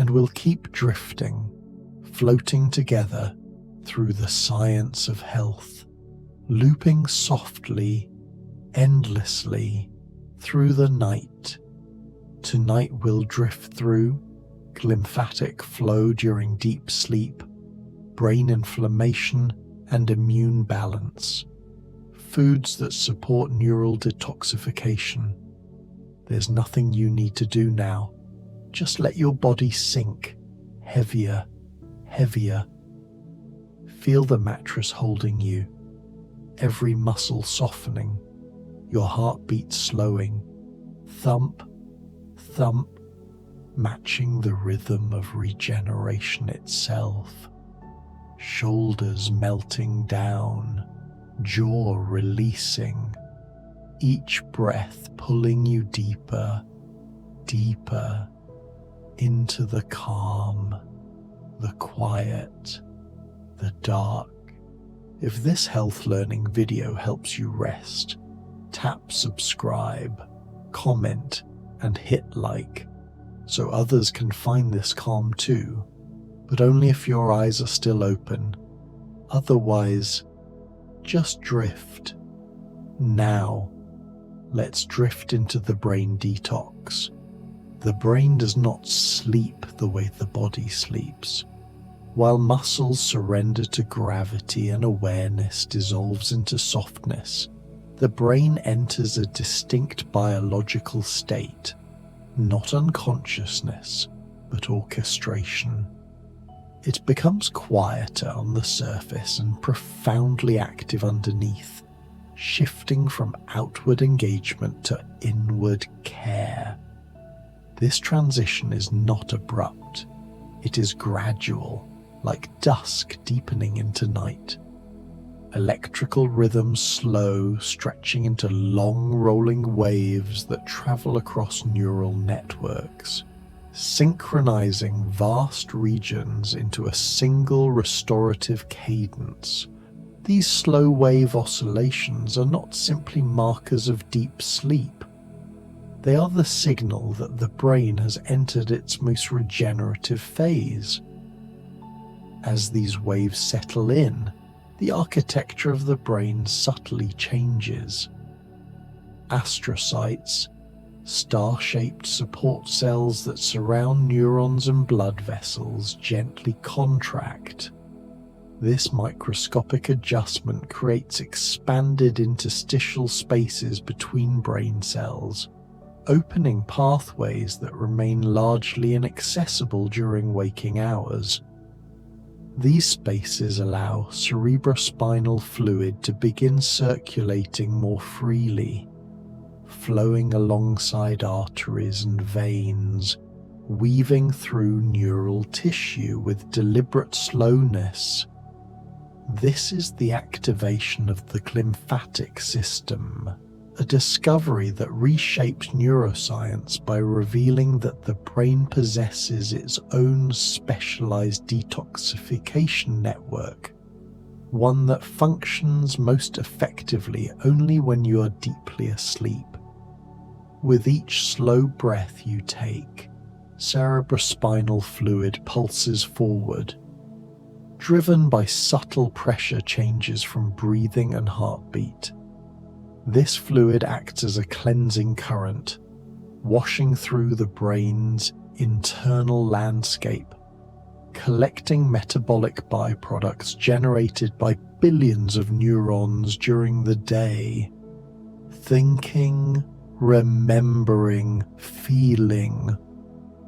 and we'll keep drifting, floating together through the science of health, looping softly, endlessly through the night. Tonight we'll drift through lymphatic flow during deep sleep, brain inflammation and immune balance, foods that support neural detoxification. There's nothing you need to do now. Just let your body sink, heavier, heavier. Feel the mattress holding you, every muscle softening, your heartbeat slowing, thump, thump, matching the rhythm of regeneration itself. Shoulders melting down, jaw releasing, each breath pulling you deeper, deeper into the calm, the quiet, the dark. If this health learning video helps you rest, tap subscribe, comment, and hit like so others can find this calm too, but only if your eyes are still open. Otherwise, just drift. Now, let's drift into the brain detox. The brain does not sleep the way the body sleeps. While muscles surrender to gravity and awareness dissolves into softness, the brain enters a distinct biological state, not unconsciousness, but orchestration. It becomes quieter on the surface and profoundly active underneath, shifting from outward engagement to inward care. This transition is not abrupt. It is gradual, like dusk deepening into night. Electrical rhythms slow, stretching into long rolling waves that travel across neural networks, synchronizing vast regions into a single restorative cadence. These slow wave oscillations are not simply markers of deep sleep. They are the signal that the brain has entered its most regenerative phase. As these waves settle in, the architecture of the brain subtly changes. Astrocytes, star-shaped support cells that surround neurons and blood vessels, gently contract. This microscopic adjustment creates expanded interstitial spaces between brain cells, opening pathways that remain largely inaccessible during waking hours. These spaces allow cerebrospinal fluid to begin circulating more freely, flowing alongside arteries and veins, weaving through neural tissue with deliberate slowness. This is the activation of the glymphatic system, a discovery that reshaped neuroscience by revealing that the brain possesses its own specialized detoxification network, one that functions most effectively only when you are deeply asleep. With each slow breath you take, cerebrospinal fluid pulses forward, driven by subtle pressure changes from breathing and heartbeat. This fluid acts as a cleansing current, washing through the brain's internal landscape, collecting metabolic byproducts generated by billions of neurons during the day. Thinking, remembering, feeling,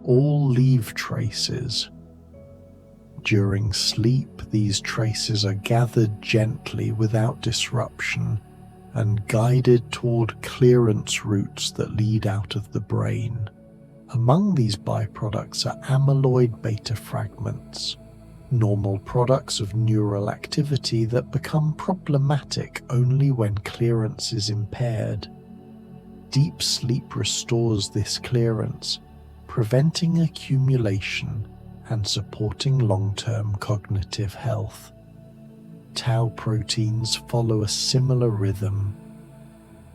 all leave traces. During sleep, these traces are gathered gently without disruption and guided toward clearance routes that lead out of the brain. Among these byproducts are amyloid beta fragments, normal products of neural activity that become problematic only when clearance is impaired. Deep sleep restores this clearance, preventing accumulation and supporting long-term cognitive health. Tau proteins follow a similar rhythm.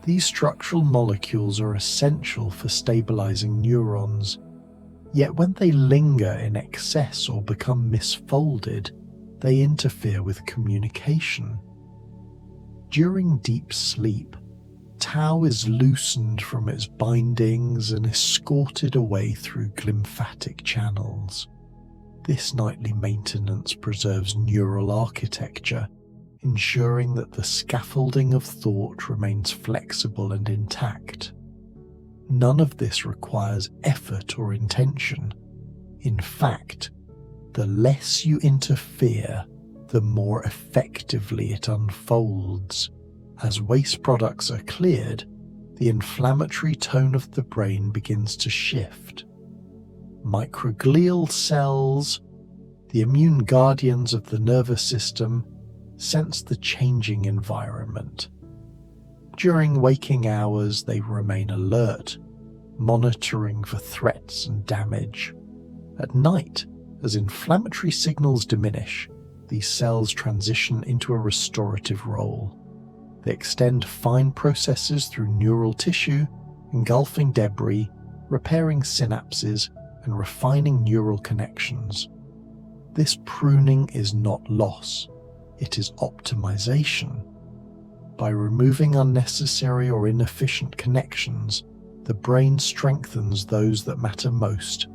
These structural molecules are essential for stabilizing neurons, Yet when they linger in excess or become misfolded, they interfere with communication. During deep sleep, tau is loosened from its bindings and escorted away through glymphatic channels. This nightly maintenance preserves neural architecture, ensuring that the scaffolding of thought remains flexible and intact. None of this requires effort or intention. In fact, the less you interfere, the more effectively it unfolds. As waste products are cleared, the inflammatory tone of the brain begins to shift. Microglial cells, the immune guardians of the nervous system, sense the changing environment. During waking hours, they remain alert, monitoring for threats and damage. At night, as inflammatory signals diminish, these cells transition into a restorative role. They extend fine processes through neural tissue, engulfing debris, repairing synapses, and refining neural connections. This pruning is not loss, it is optimization. By removing unnecessary or inefficient connections, the brain strengthens those that matter most,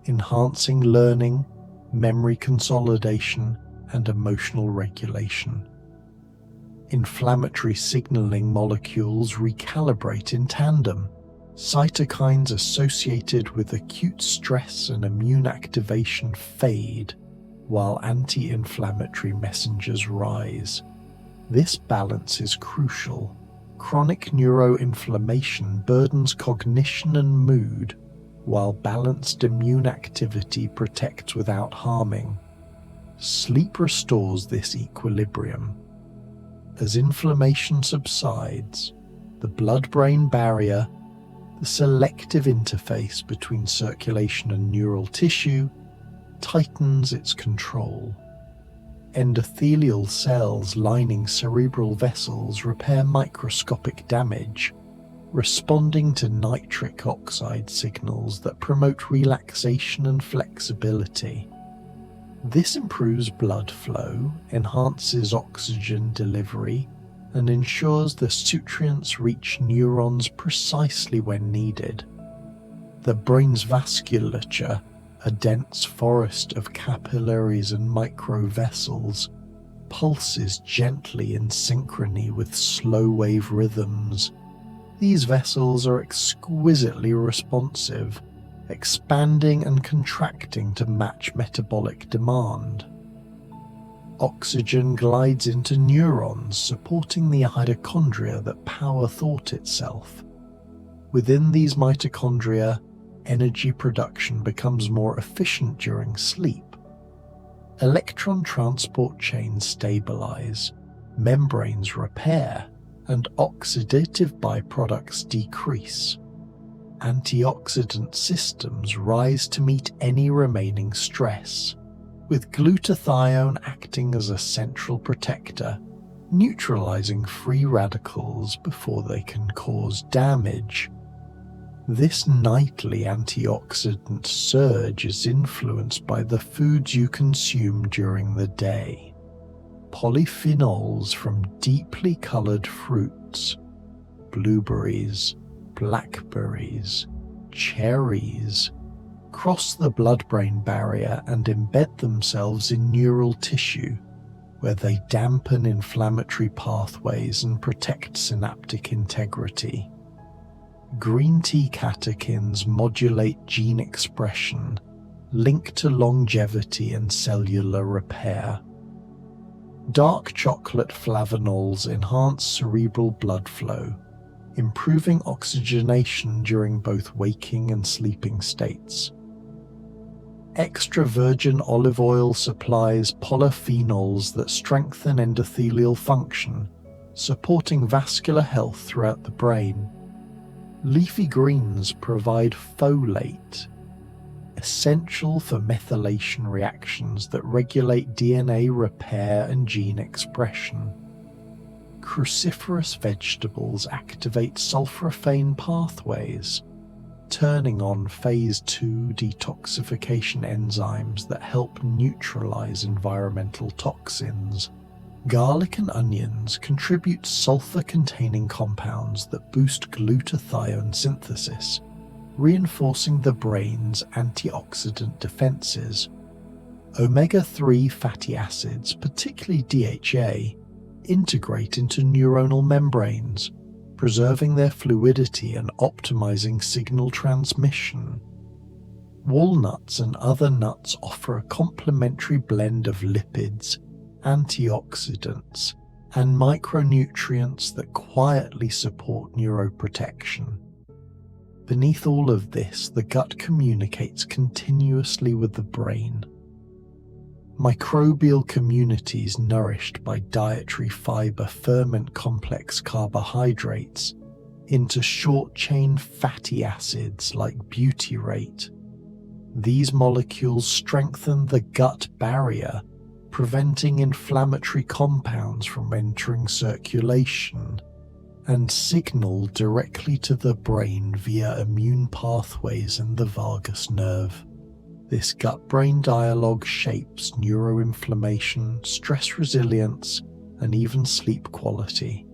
enhancing learning, memory consolidation, and emotional regulation. Inflammatory signaling molecules recalibrate in tandem. Cytokines associated with acute stress and immune activation fade, while anti-inflammatory messengers rise. This balance is crucial. Chronic neuroinflammation burdens cognition and mood, while balanced immune activity protects without harming. Sleep restores this equilibrium. As inflammation subsides, the blood-brain barrier, the selective interface between circulation and neural tissue, tightens its control. Endothelial cells lining cerebral vessels repair microscopic damage, responding to nitric oxide signals that promote relaxation and flexibility. This improves blood flow, enhances oxygen delivery, and ensures the nutrients reach neurons precisely when needed. The brain's vasculature, a dense forest of capillaries and microvessels, pulses gently in synchrony with slow-wave rhythms. These vessels are exquisitely responsive, expanding and contracting to match metabolic demand. Oxygen glides into neurons, supporting the mitochondria that power thought itself. Within these mitochondria, energy production becomes more efficient during sleep. Electron transport chains stabilize, membranes repair, and oxidative byproducts decrease. Antioxidant systems rise to meet any remaining stress, with glutathione acting as a central protector, neutralizing free radicals before they can cause damage. This nightly antioxidant surge is influenced by the foods you consume during the day. Polyphenols from deeply colored fruits, blueberries, blackberries, cherries, cross the blood-brain barrier and embed themselves in neural tissue, where they dampen inflammatory pathways and protect synaptic integrity. Green tea catechins modulate gene expression, linked to longevity and cellular repair. Dark chocolate flavanols enhance cerebral blood flow, improving oxygenation during both waking and sleeping states. Extra virgin olive oil supplies polyphenols that strengthen endothelial function, supporting vascular health throughout the brain. Leafy greens provide folate, essential for methylation reactions that regulate DNA repair and gene expression. Cruciferous vegetables activate sulforaphane pathways, turning on phase 2 detoxification enzymes that help neutralize environmental toxins. Garlic and onions contribute sulfur-containing compounds that boost glutathione synthesis, reinforcing the brain's antioxidant defenses. Omega-3 fatty acids, particularly DHA, integrate into neuronal membranes, preserving their fluidity and optimizing signal transmission. Walnuts and other nuts offer a complementary blend of lipids, antioxidants, and micronutrients that quietly support neuroprotection. Beneath all of this, the gut communicates continuously with the brain. Microbial communities nourished by dietary fiber ferment complex carbohydrates into short-chain fatty acids like butyrate. These molecules strengthen the gut barrier, preventing inflammatory compounds from entering circulation, and signal directly to the brain via immune pathways and the vagus nerve. This gut-brain dialogue shapes neuroinflammation, stress resilience, and even sleep quality.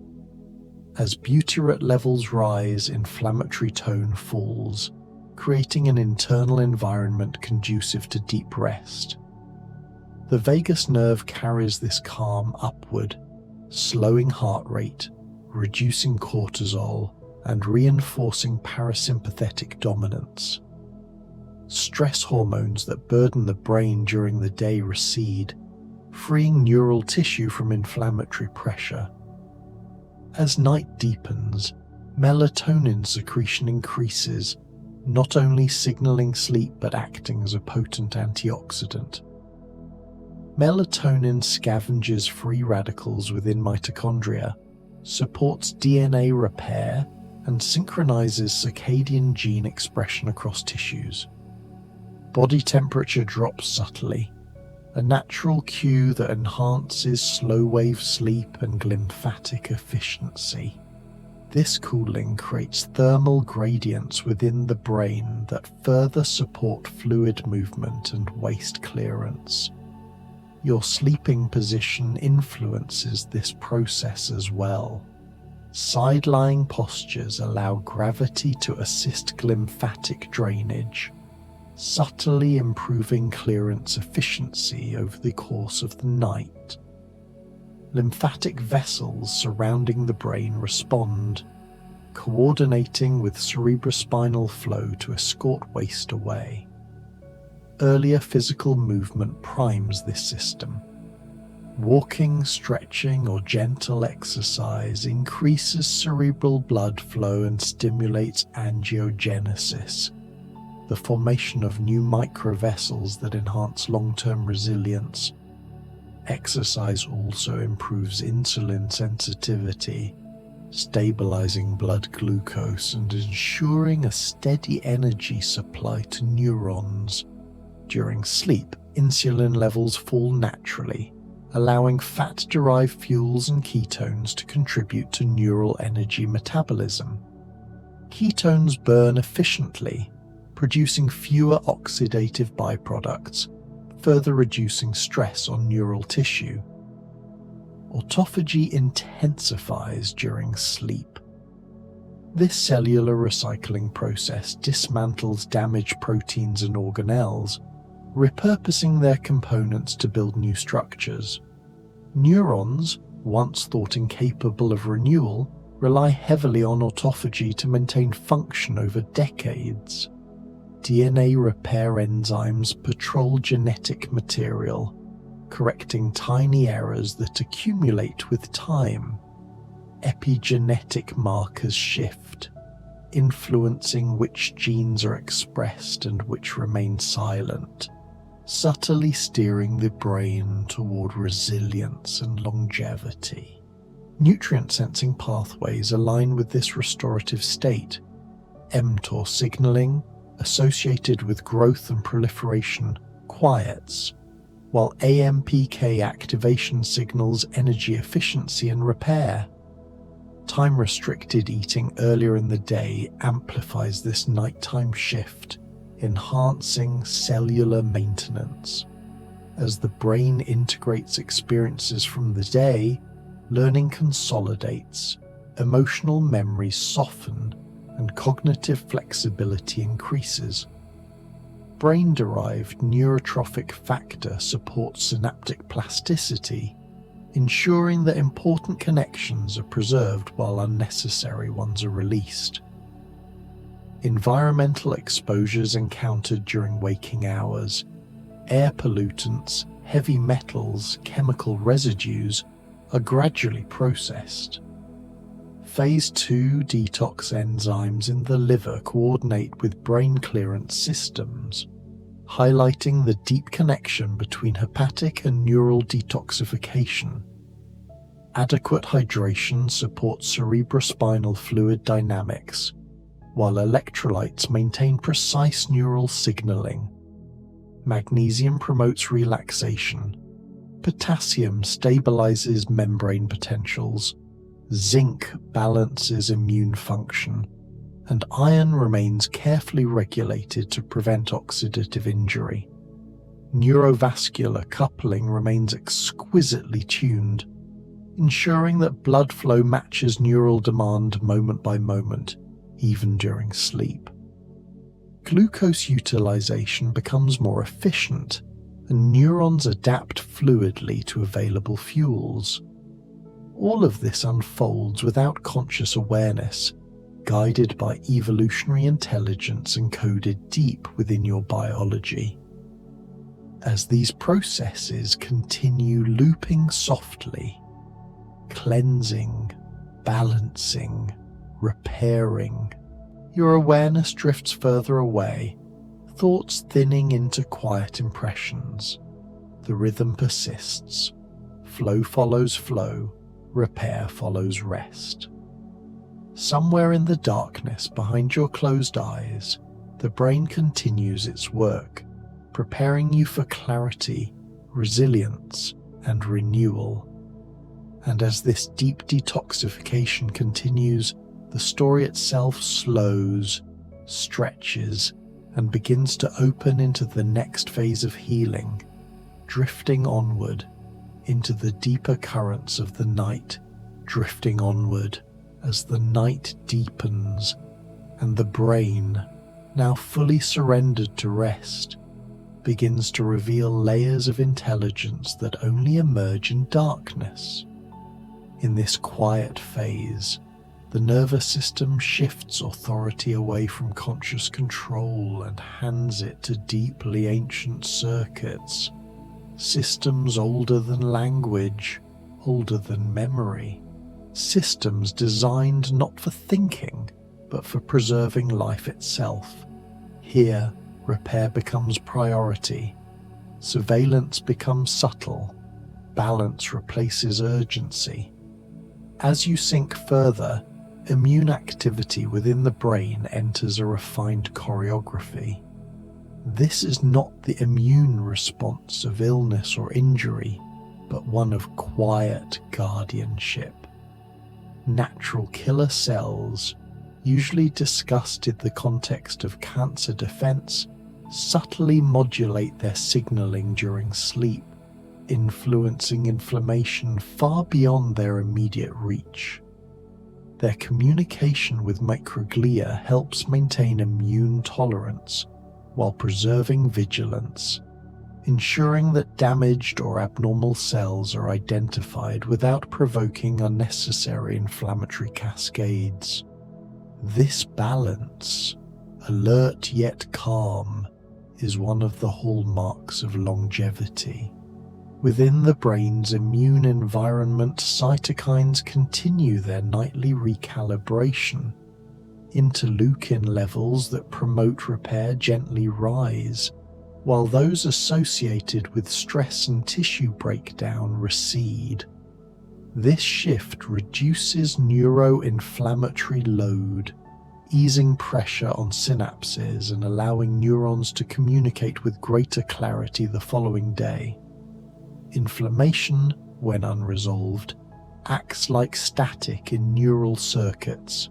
As butyrate levels rise, inflammatory tone falls, creating an internal environment conducive to deep rest. The vagus nerve carries this calm upward, slowing heart rate, reducing cortisol, and reinforcing parasympathetic dominance. Stress hormones that burden the brain during the day recede, freeing neural tissue from inflammatory pressure. As night deepens, melatonin secretion increases, not only signaling sleep but acting as a potent antioxidant. Melatonin scavenges free radicals within mitochondria, supports DNA repair, and synchronizes circadian gene expression across tissues. Body temperature drops subtly, a natural cue that enhances slow-wave sleep and lymphatic efficiency. This cooling creates thermal gradients within the brain that further support fluid movement and waste clearance. Your sleeping position influences this process as well. Side-lying postures allow gravity to assist lymphatic drainage, subtly improving clearance efficiency over the course of the night. Lymphatic vessels surrounding the brain respond, coordinating with cerebrospinal flow to escort waste away. Earlier physical movement primes this system. Walking, stretching, or gentle exercise increases cerebral blood flow and stimulates angiogenesis, the formation of new microvessels that enhance long-term resilience. Exercise also improves insulin sensitivity, stabilizing blood glucose and ensuring a steady energy supply to neurons. During sleep, insulin levels fall naturally, allowing fat-derived fuels and ketones to contribute to neural energy metabolism. Ketones burn efficiently, producing fewer oxidative byproducts, further reducing stress on neural tissue. Autophagy intensifies during sleep. This cellular recycling process dismantles damaged proteins and organelles, repurposing their components to build new structures. Neurons, once thought incapable of renewal, rely heavily on autophagy to maintain function over decades. DNA repair enzymes patrol genetic material, correcting tiny errors that accumulate with time. Epigenetic markers shift, influencing which genes are expressed and which remain silent, subtly steering the brain toward resilience and longevity. Nutrient-sensing pathways align with this restorative state. mTOR signaling, associated with growth and proliferation, quiets, while AMPK activation signals energy efficiency and repair. Time-restricted eating earlier in the day amplifies this nighttime shift, enhancing cellular maintenance. As the brain integrates experiences from the day, learning consolidates, emotional memories soften, and cognitive flexibility increases. Brain-derived neurotrophic factor supports synaptic plasticity, ensuring that important connections are preserved while unnecessary ones are released. Environmental exposures encountered during waking hours, air pollutants, heavy metals, chemical residues, are gradually processed. Phase 2 detox enzymes in the liver coordinate with brain clearance systems, highlighting the deep connection between hepatic and neural detoxification. Adequate hydration supports cerebrospinal fluid dynamics, while electrolytes maintain precise neural signaling. Magnesium promotes relaxation, potassium stabilizes membrane potentials, zinc balances immune function, and iron remains carefully regulated to prevent oxidative injury. Neurovascular coupling remains exquisitely tuned, ensuring that blood flow matches neural demand moment by moment, even during sleep. Glucose utilization becomes more efficient, and neurons adapt fluidly to available fuels. All of this unfolds without conscious awareness, guided by evolutionary intelligence encoded deep within your biology. As these processes continue looping softly, cleansing, balancing, repairing, your awareness drifts further away, thoughts thinning into quiet impressions. The rhythm persists. Flow follows flow, repair follows rest. Somewhere in the darkness behind your closed eyes, the brain continues its work, preparing you for clarity, resilience, and renewal. And as this deep detoxification continues, the story itself slows, stretches, and begins to open into the next phase of healing, drifting onward into the deeper currents of the night, drifting onward as the night deepens and the brain, now fully surrendered to rest, begins to reveal layers of intelligence that only emerge in darkness. In this quiet phase, the nervous system shifts authority away from conscious control and hands it to deeply ancient circuits, systems older than language, older than memory, systems designed not for thinking, but for preserving life itself. Here, repair becomes priority, surveillance becomes subtle, balance replaces urgency. As you sink further, immune activity within the brain enters a refined choreography. This is not the immune response of illness or injury, but one of quiet guardianship. Natural killer cells, usually discussed in the context of cancer defense, subtly modulate their signaling during sleep, influencing inflammation far beyond their immediate reach. Their communication with microglia helps maintain immune tolerance while preserving vigilance, ensuring that damaged or abnormal cells are identified without provoking unnecessary inflammatory cascades. This balance, alert yet calm, is one of the hallmarks of longevity. Within the brain's immune environment, cytokines continue their nightly recalibration. Interleukin levels that promote repair gently rise, while those associated with stress and tissue breakdown recede. This shift reduces neuroinflammatory load, easing pressure on synapses and allowing neurons to communicate with greater clarity the following day. Inflammation, when unresolved, acts like static in neural circuits.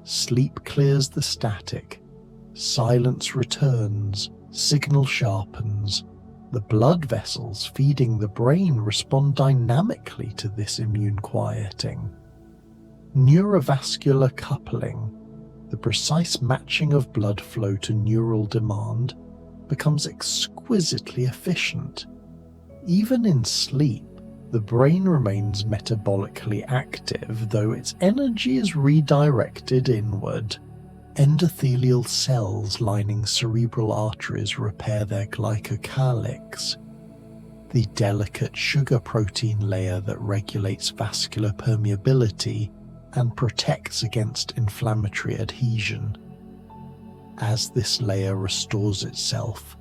Sleep clears the static, silence returns, signal sharpens. The blood vessels feeding the brain respond dynamically to this immune quieting. Neurovascular coupling, the precise matching of blood flow to neural demand, becomes exquisitely efficient. Even in sleep, the brain remains metabolically active, though its energy is redirected inward. Endothelial cells lining cerebral arteries repair their glycocalyx, the delicate sugar protein layer that regulates vascular permeability and protects against inflammatory adhesion. As this layer restores itself,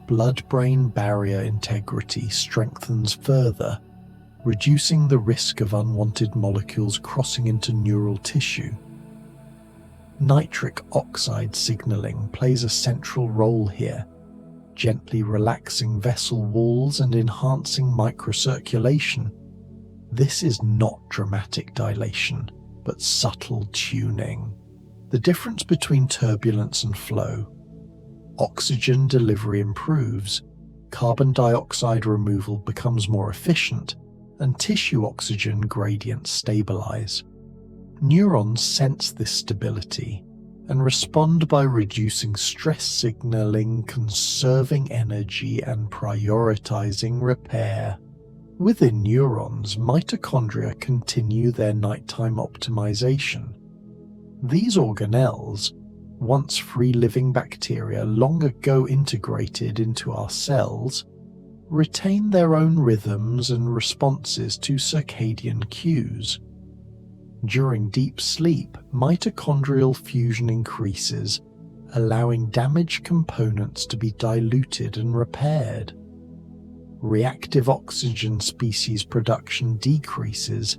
blood-brain barrier integrity strengthens further, reducing the risk of unwanted molecules crossing into neural tissue. Nitric oxide signaling plays a central role here, gently relaxing vessel walls and enhancing microcirculation. This is not dramatic dilation, but subtle tuning. The difference between turbulence and flow. Oxygen delivery improves, carbon dioxide removal becomes more efficient, and tissue oxygen gradients stabilize. Neurons sense this stability and respond by reducing stress signaling, conserving energy, and prioritizing repair. Within neurons, mitochondria continue their nighttime optimization. These organelles, once free-living bacteria long ago integrated into our cells, retain their own rhythms and responses to circadian cues. During deep sleep, mitochondrial fusion increases, allowing damaged components to be diluted and repaired. Reactive oxygen species production decreases,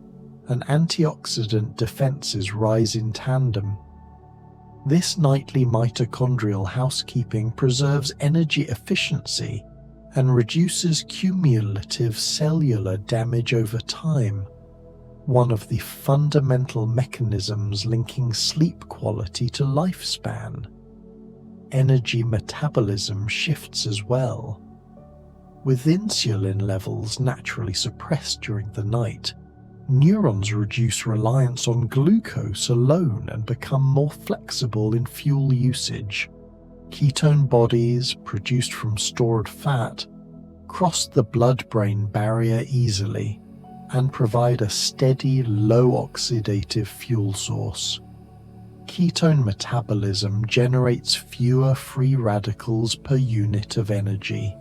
and antioxidant defenses rise in tandem. This nightly mitochondrial housekeeping preserves energy efficiency and reduces cumulative cellular damage over time, one of the fundamental mechanisms linking sleep quality to lifespan. Energy metabolism shifts as well. With insulin levels naturally suppressed during the night, neurons reduce reliance on glucose alone and become more flexible in fuel usage. Ketone bodies, produced from stored fat, cross the blood-brain barrier easily and provide a steady, low-oxidative fuel source. Ketone metabolism generates fewer free radicals per unit of energy,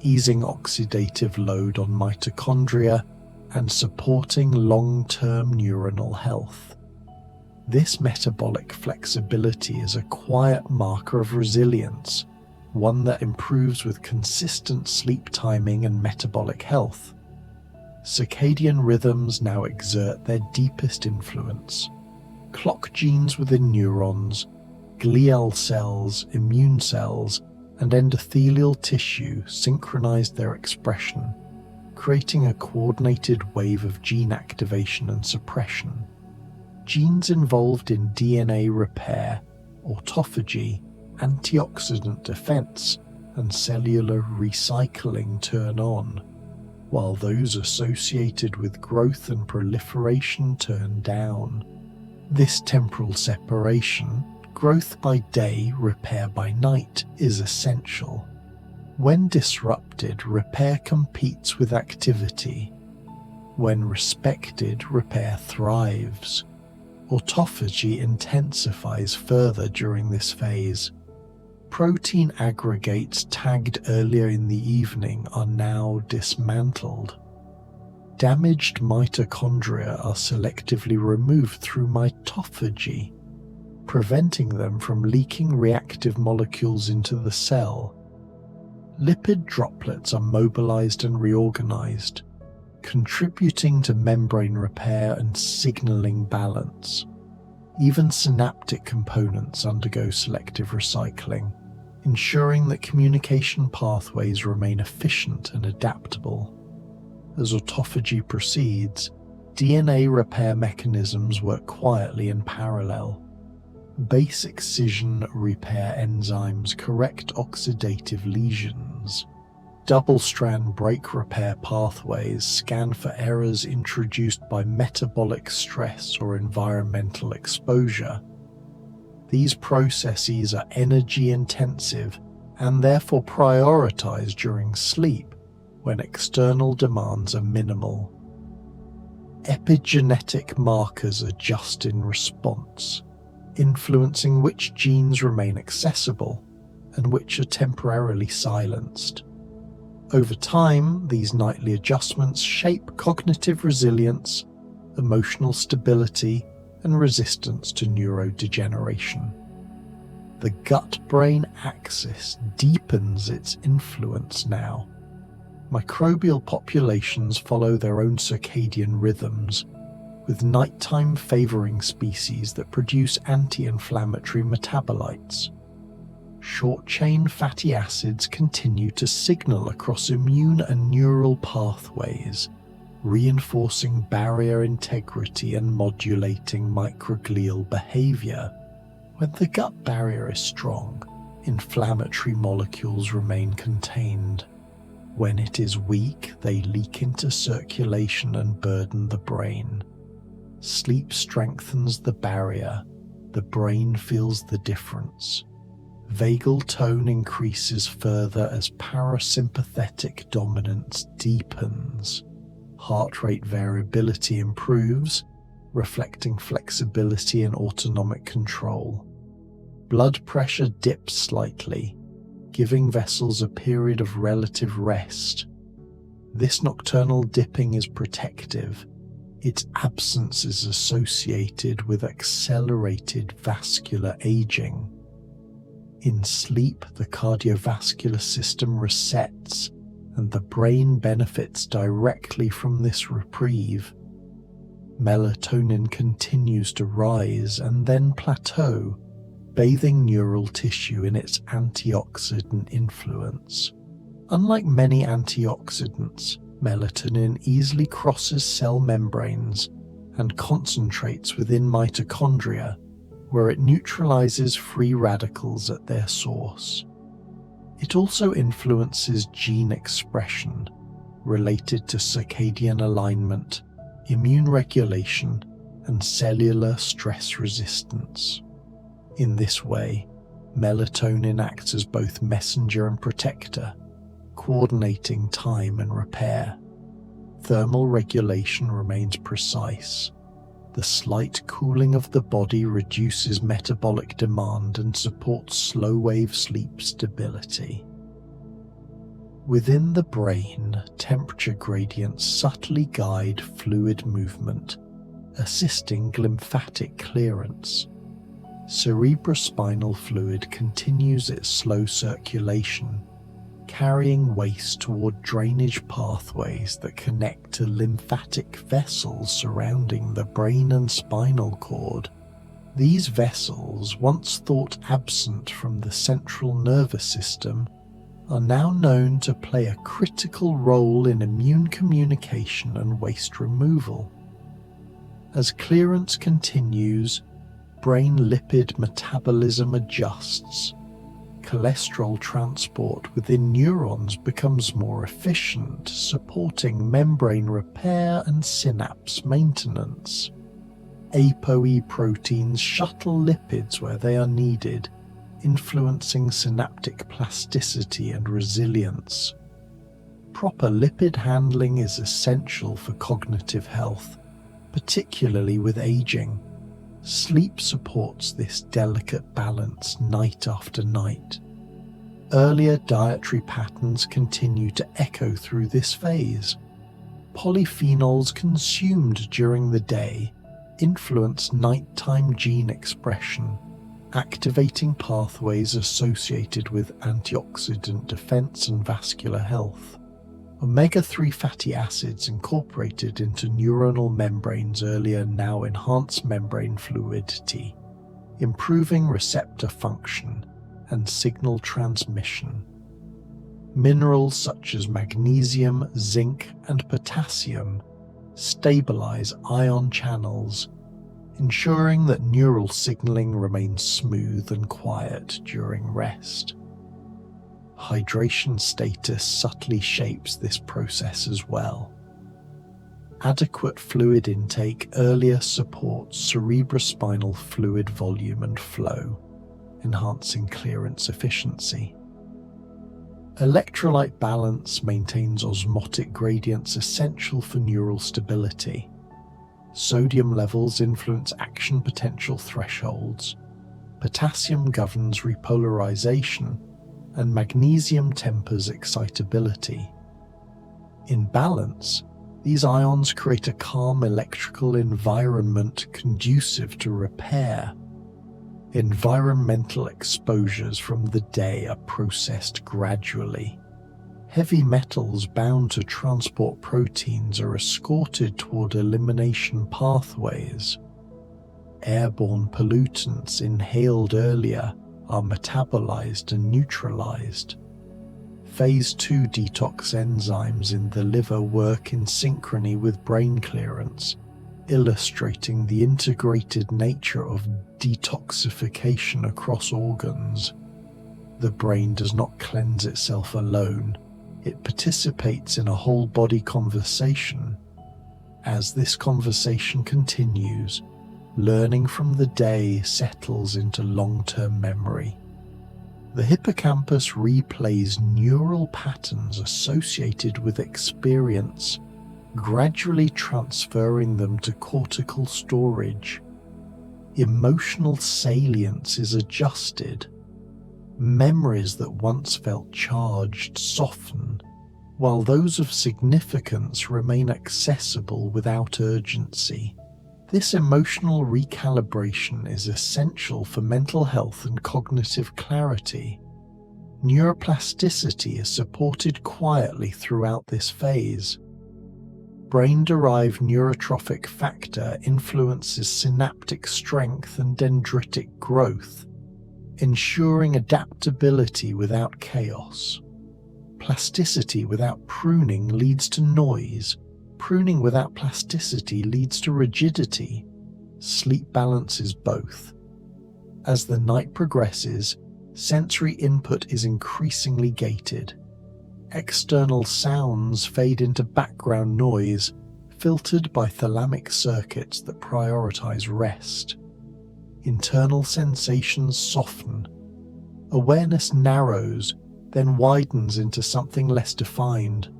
easing oxidative load on mitochondria and supporting long-term neuronal health. This metabolic flexibility is a quiet marker of resilience, one that improves with consistent sleep timing and metabolic health. Circadian rhythms now exert their deepest influence. Clock genes within neurons, glial cells, immune cells, and endothelial tissue synchronize their expression, creating a coordinated wave of gene activation and suppression. Genes involved in DNA repair, autophagy, antioxidant defense, and cellular recycling turn on, while those associated with growth and proliferation turn down. This temporal separation, growth by day, repair by night, is essential. When disrupted, repair competes with activity. When respected, repair thrives. Autophagy intensifies further during this phase. Protein aggregates tagged earlier in the evening are now dismantled. Damaged mitochondria are selectively removed through mitophagy, preventing them from leaking reactive molecules into the cell. Lipid droplets are mobilized and reorganized, contributing to membrane repair and signaling balance. Even synaptic components undergo selective recycling, ensuring that communication pathways remain efficient and adaptable. As autophagy proceeds, DNA repair mechanisms work quietly in parallel. Base excision repair enzymes correct oxidative lesions. Double-strand break repair pathways scan for errors introduced by metabolic stress or environmental exposure. These processes are energy-intensive and therefore prioritized during sleep when external demands are minimal. Epigenetic markers adjust in response, influencing which genes remain accessible and which are temporarily silenced. Over time, these nightly adjustments shape cognitive resilience, emotional stability, and resistance to neurodegeneration. The gut-brain axis deepens its influence now. Microbial populations follow their own circadian rhythms, with nighttime favoring species that produce anti-inflammatory metabolites. Short-chain fatty acids continue to signal across immune and neural pathways, reinforcing barrier integrity and modulating microglial behavior. When the gut barrier is strong, inflammatory molecules remain contained. When it is weak, they leak into circulation and burden the brain. Sleep strengthens the barrier. The brain feels the difference. Vagal tone increases further as parasympathetic dominance deepens. Heart rate variability improves, reflecting flexibility and autonomic control. Blood pressure dips slightly, giving vessels a period of relative rest. This nocturnal dipping is protective. Its absence is associated with accelerated vascular aging. In sleep, the cardiovascular system resets, and the brain benefits directly from this reprieve. Melatonin continues to rise and then plateau, bathing neural tissue in its antioxidant influence. Unlike many antioxidants, melatonin easily crosses cell membranes and concentrates within mitochondria, where it neutralizes free radicals at their source. It also influences gene expression related to circadian alignment, immune regulation, and cellular stress resistance. In this way, melatonin acts as both messenger and protector, coordinating time and repair. Thermal regulation remains precise. The slight cooling of the body reduces metabolic demand and supports slow-wave sleep stability. Within the brain, temperature gradients subtly guide fluid movement, assisting lymphatic clearance. Cerebrospinal fluid continues its slow circulation, carrying waste toward drainage pathways that connect to lymphatic vessels surrounding the brain and spinal cord. These vessels, once thought absent from the central nervous system, are now known to play a critical role in immune communication and waste removal. As clearance continues, brain lipid metabolism adjusts. Cholesterol transport within neurons becomes more efficient, supporting membrane repair and synapse maintenance. ApoE proteins shuttle lipids where they are needed, influencing synaptic plasticity and resilience. Proper lipid handling is essential for cognitive health, particularly with aging. Sleep supports this delicate balance night after night. Earlier dietary patterns continue to echo through this phase. Polyphenols consumed during the day influence nighttime gene expression, activating pathways associated with antioxidant defense and vascular health. Omega-3 fatty acids incorporated into neuronal membranes earlier now enhance membrane fluidity, improving receptor function and signal transmission. Minerals such as magnesium, zinc, and potassium stabilize ion channels, ensuring that neural signaling remains smooth and quiet during rest. Hydration status subtly shapes this process as well. Adequate fluid intake earlier supports cerebrospinal fluid volume and flow, enhancing clearance efficiency. Electrolyte balance maintains osmotic gradients essential for neural stability. Sodium levels influence action potential thresholds. Potassium governs repolarization, and magnesium tempers excitability. In balance, these ions create a calm electrical environment conducive to repair. Environmental exposures from the day are processed gradually. Heavy metals bound to transport proteins are escorted toward elimination pathways. Airborne pollutants inhaled earlier are metabolized and neutralized. Phase 2 detox enzymes in the liver work in synchrony with brain clearance, illustrating the integrated nature of detoxification across organs. The brain does not cleanse itself alone. It participates in a whole-body conversation. As this conversation continues, learning from the day settles into long-term memory. The hippocampus replays neural patterns associated with experience, gradually transferring them to cortical storage. Emotional salience is adjusted. Memories that once felt charged soften, while those of significance remain accessible without urgency. This emotional recalibration is essential for mental health and cognitive clarity. Neuroplasticity is supported quietly throughout this phase. Brain-derived neurotrophic factor influences synaptic strength and dendritic growth, ensuring adaptability without chaos. Plasticity without pruning leads to noise. Pruning without plasticity leads to rigidity. Sleep balances both. As the night progresses, sensory input is increasingly gated. External sounds fade into background noise, filtered by thalamic circuits that prioritize rest. Internal sensations soften. Awareness narrows, then widens into something less defined.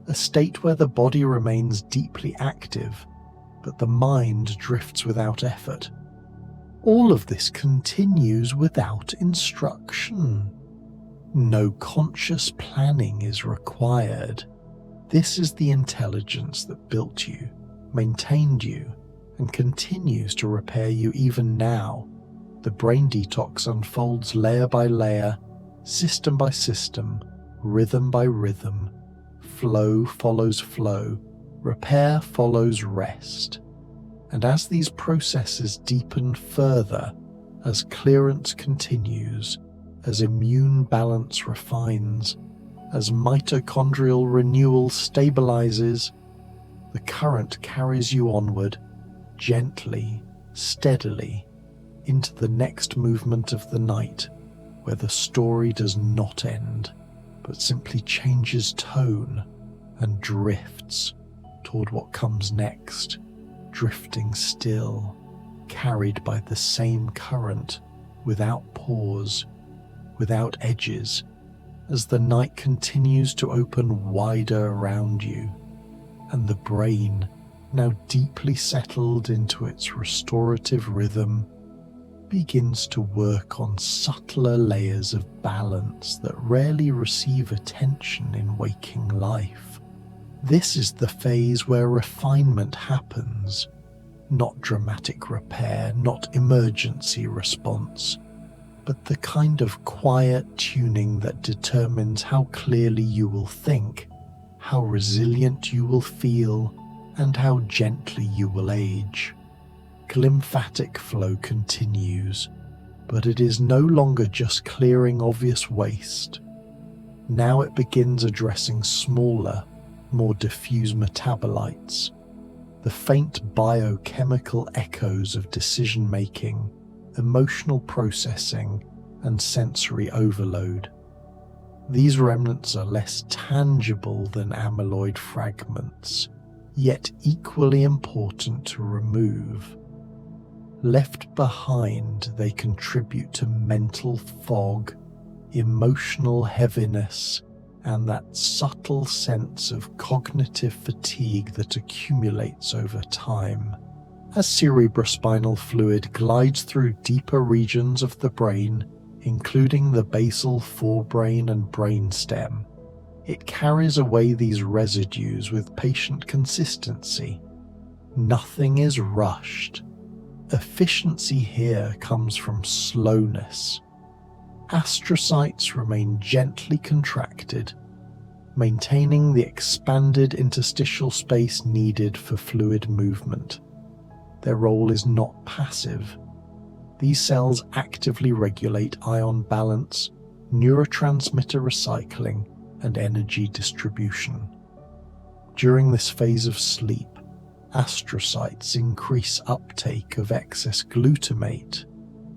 A state where the body remains deeply active, but the mind drifts without effort. All of this continues without instruction. No conscious planning is required. This is the intelligence that built you, maintained you, and continues to repair you even now. The brain detox unfolds layer by layer, system by system, rhythm by rhythm. Flow follows flow, repair follows rest. And as these processes deepen further, as clearance continues, as immune balance refines, as mitochondrial renewal stabilizes, the current carries you onward, gently, steadily, into the next movement of the night, where the story does not end, but simply changes tone and drifts toward what comes next, drifting still, carried by the same current, without pause, without edges, as the night continues to open wider around you, and the brain, now deeply settled into its restorative rhythm, begins to work on subtler layers of balance that rarely receive attention in waking life. This is the phase where refinement happens, not dramatic repair, not emergency response, but the kind of quiet tuning that determines how clearly you will think, how resilient you will feel, and how gently you will age. Glymphatic flow continues, but it is no longer just clearing obvious waste. Now it begins addressing smaller, more diffuse metabolites. the faint biochemical echoes of decision-making, emotional processing, and sensory overload. These remnants are less tangible than amyloid fragments, yet equally important to remove. Left behind, they contribute to mental fog, emotional heaviness, and that subtle sense of cognitive fatigue that accumulates over time. As cerebrospinal fluid glides through deeper regions of the brain, including the basal forebrain and brainstem, it carries away these residues with patient consistency. Nothing is rushed. Efficiency here comes from slowness. Astrocytes remain gently contracted, maintaining the expanded interstitial space needed for fluid movement. Their role is not passive. These cells actively regulate ion balance, neurotransmitter recycling, and energy distribution. During this phase of sleep, astrocytes increase uptake of excess glutamate,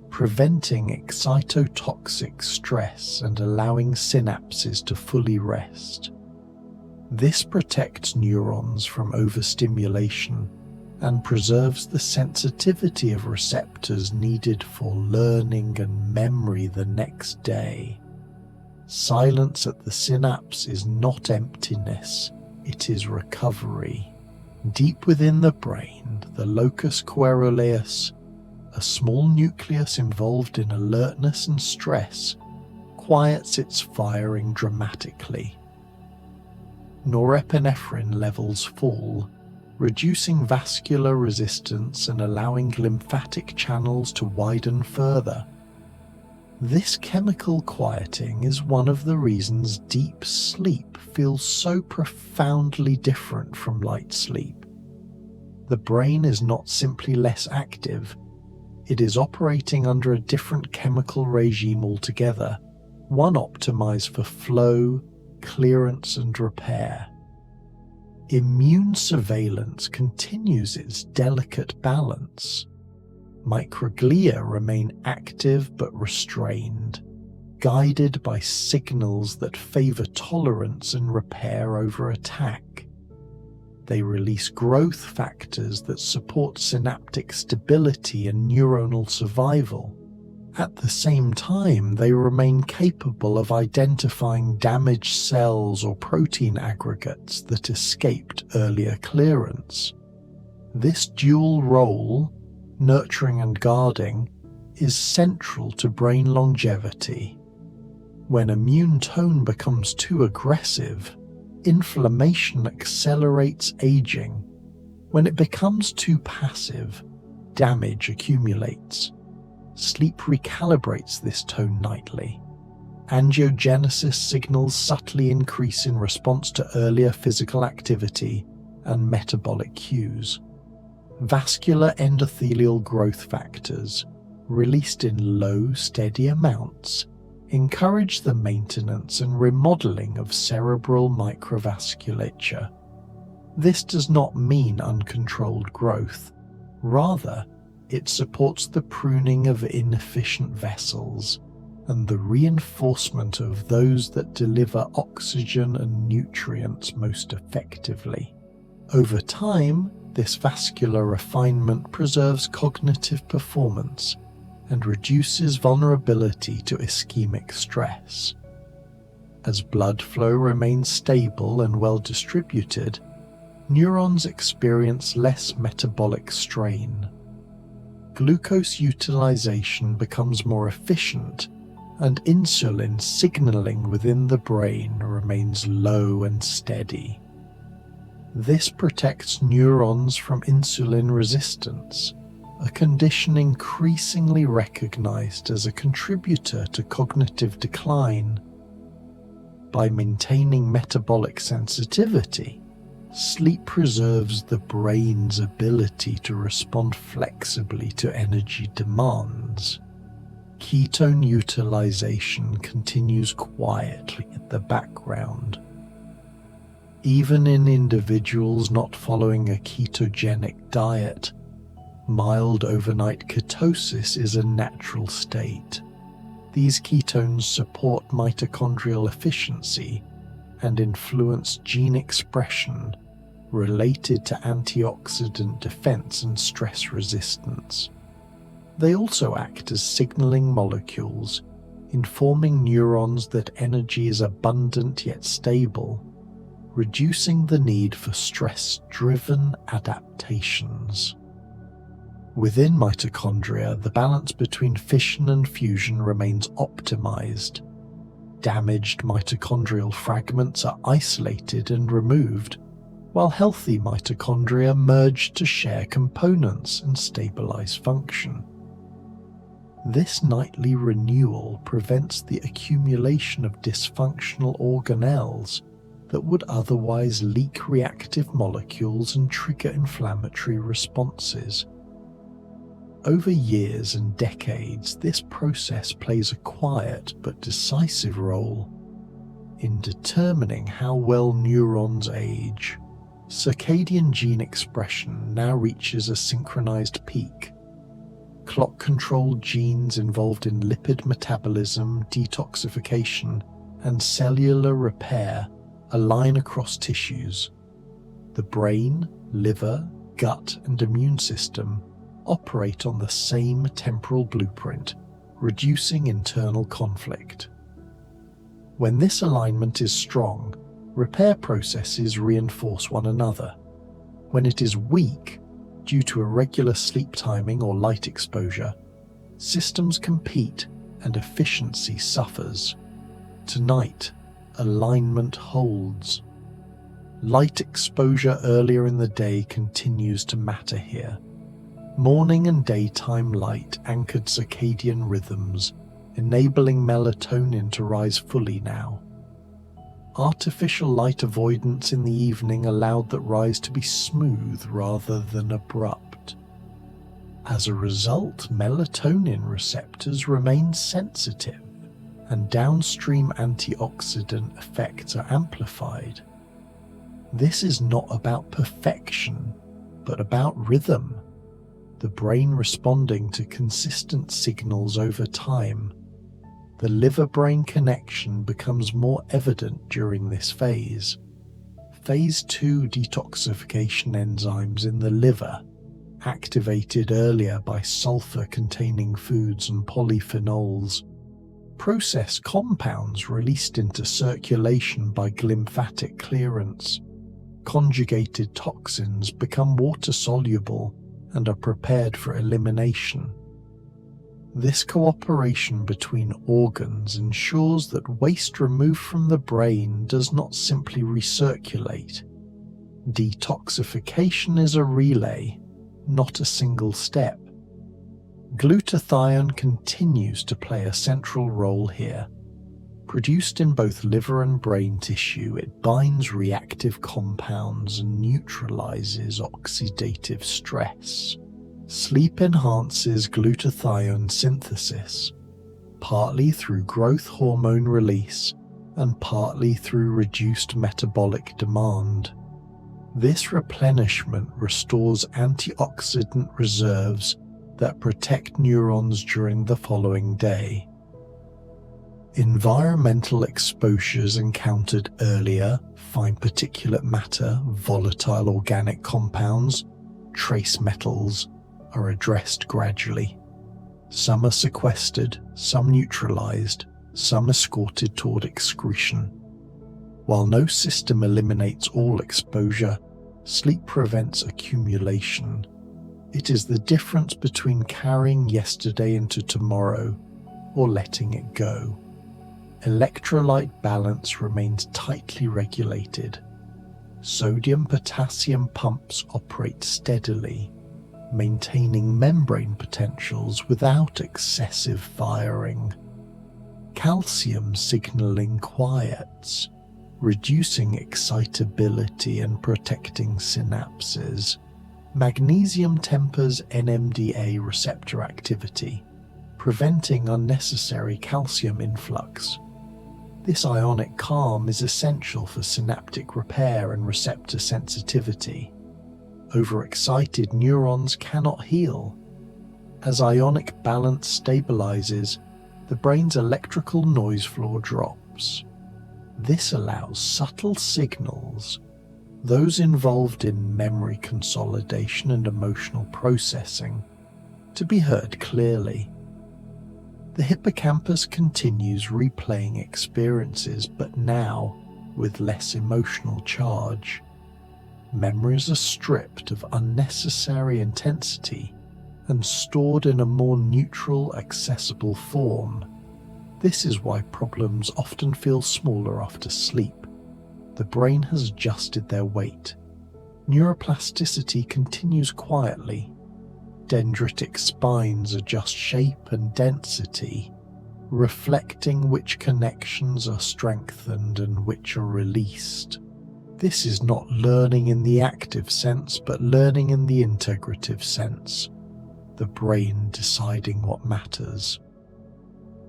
preventing excitotoxic stress and allowing synapses to fully rest. This protects neurons from overstimulation and preserves the sensitivity of receptors needed for learning and memory the next day. Silence at the synapse is not emptiness, it is recovery. Deep within the brain, the locus coeruleus, a small nucleus involved in alertness and stress, quiets its firing dramatically. Norepinephrine levels fall, reducing vascular resistance and allowing lymphatic channels to widen further. This chemical quieting is one of the reasons deep sleep feels so profoundly different from light sleep. The brain is not simply less active, it is operating under a different chemical regime altogether, one optimized for flow, clearance, and repair. Immune surveillance continues its delicate balance. Microglia remain active but restrained, guided by signals that favor tolerance and repair over attack. They release growth factors that support synaptic stability and neuronal survival. At the same time, they remain capable of identifying damaged cells or protein aggregates that escaped earlier clearance. This dual role, nurturing and guarding, is central to brain longevity. When immune tone becomes too aggressive, inflammation accelerates aging. When it becomes too passive, damage accumulates. Sleep recalibrates this tone nightly. Angiogenesis signals subtly increase in response to earlier physical activity and metabolic cues. Vascular endothelial growth factors, released in low, steady amounts, encourage the maintenance and remodeling of cerebral microvasculature. This does not mean uncontrolled growth. Rather, it supports the pruning of inefficient vessels and the reinforcement of those that deliver oxygen and nutrients most effectively. Over time, this vascular refinement preserves cognitive performance and reduces vulnerability to ischemic stress. As blood flow remains stable and well distributed, neurons experience less metabolic strain. Glucose utilization becomes more efficient, and insulin signaling within the brain remains low and steady. This protects neurons from insulin resistance, a condition increasingly recognized as a contributor to cognitive decline. By maintaining metabolic sensitivity, sleep preserves the brain's ability to respond flexibly to energy demands. Ketone utilization continues quietly in the background. Even in individuals not following a ketogenic diet, mild overnight ketosis is a natural state. These ketones support mitochondrial efficiency and influence gene expression related to antioxidant defense and stress resistance. They also act as signaling molecules, informing neurons that energy is abundant yet stable, reducing the need for stress-driven adaptations. Within mitochondria, the balance between fission and fusion remains optimized. Damaged mitochondrial fragments are isolated and removed, while healthy mitochondria merge to share components and stabilize function. This nightly renewal prevents the accumulation of dysfunctional organelles that would otherwise leak reactive molecules and trigger inflammatory responses. Over years and decades, this process plays a quiet but decisive role in determining how well neurons age. Circadian gene expression now reaches a synchronized peak. Clock-controlled genes involved in lipid metabolism, detoxification, and cellular repair align across tissues. The brain, liver, gut, and immune system operate on the same temporal blueprint, reducing internal conflict. When this alignment is strong, repair processes reinforce one another. When it is weak, due to irregular sleep timing or light exposure, systems compete and efficiency suffers. Tonight, alignment holds. Light exposure earlier in the day continues to matter here. Morning and daytime light anchored circadian rhythms, enabling melatonin to rise fully now. Artificial light avoidance in the evening allowed that rise to be smooth rather than abrupt. As a result, melatonin receptors remain sensitive, and downstream antioxidant effects are amplified. This is not about perfection, but about rhythm, the brain responding to consistent signals over time. The liver-brain connection becomes more evident during this phase. Phase 2 detoxification enzymes in the liver, activated earlier by sulfur-containing foods and polyphenols, process compounds released into circulation by glymphatic clearance. Conjugated toxins become water-soluble and are prepared for elimination. This cooperation between organs ensures that waste removed from the brain does not simply recirculate. Detoxification is a relay, not a single step. Glutathione continues to play a central role here. Produced in both liver and brain tissue, it binds reactive compounds and neutralizes oxidative stress. Sleep enhances glutathione synthesis, partly through growth hormone release and partly through reduced metabolic demand. This replenishment restores antioxidant reserves that protect neurons during the following day. Environmental exposures encountered earlier, fine particulate matter, volatile organic compounds, trace metals, are addressed gradually. Some are sequestered, some neutralized, some escorted toward excretion. While no system eliminates all exposure, sleep prevents accumulation. It is the difference between carrying yesterday into tomorrow or letting it go. Electrolyte balance remains tightly regulated. Sodium-potassium pumps operate steadily, maintaining membrane potentials without excessive firing. Calcium signaling quiets, reducing excitability and protecting synapses. Magnesium tempers NMDA receptor activity, preventing unnecessary calcium influx. This ionic calm is essential for synaptic repair and receptor sensitivity. Overexcited neurons cannot heal. As ionic balance stabilizes, the brain's electrical noise floor drops. This allows subtle signals, those involved in memory consolidation and emotional processing, to be heard clearly. The hippocampus continues replaying experiences, but now with less emotional charge. Memories are stripped of unnecessary intensity and stored in a more neutral, accessible form. This is why problems often feel smaller after sleep. The brain has adjusted their weight. Neuroplasticity continues quietly. Dendritic spines adjust shape and density, reflecting which connections are strengthened and which are released. This is not learning in the active sense, but learning in the integrative sense, the brain deciding what matters.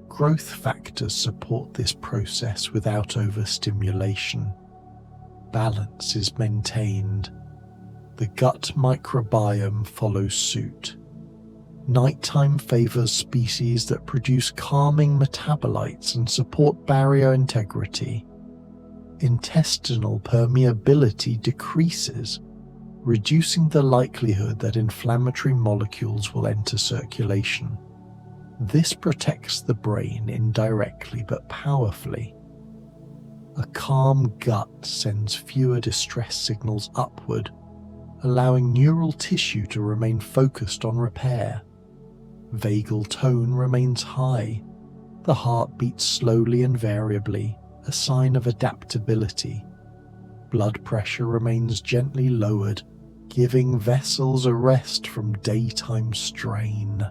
Growth factors support this process without overstimulation. Balance is maintained. The gut microbiome follows suit. Nighttime favors species that produce calming metabolites and support barrier integrity. Intestinal permeability decreases, reducing the likelihood that inflammatory molecules will enter circulation. This protects the brain indirectly but powerfully. A calm gut sends fewer distress signals upward, allowing neural tissue to remain focused on repair. Vagal tone remains high. The heart beats slowly and variably, a sign of adaptability. Blood pressure remains gently lowered, giving vessels a rest from daytime strain.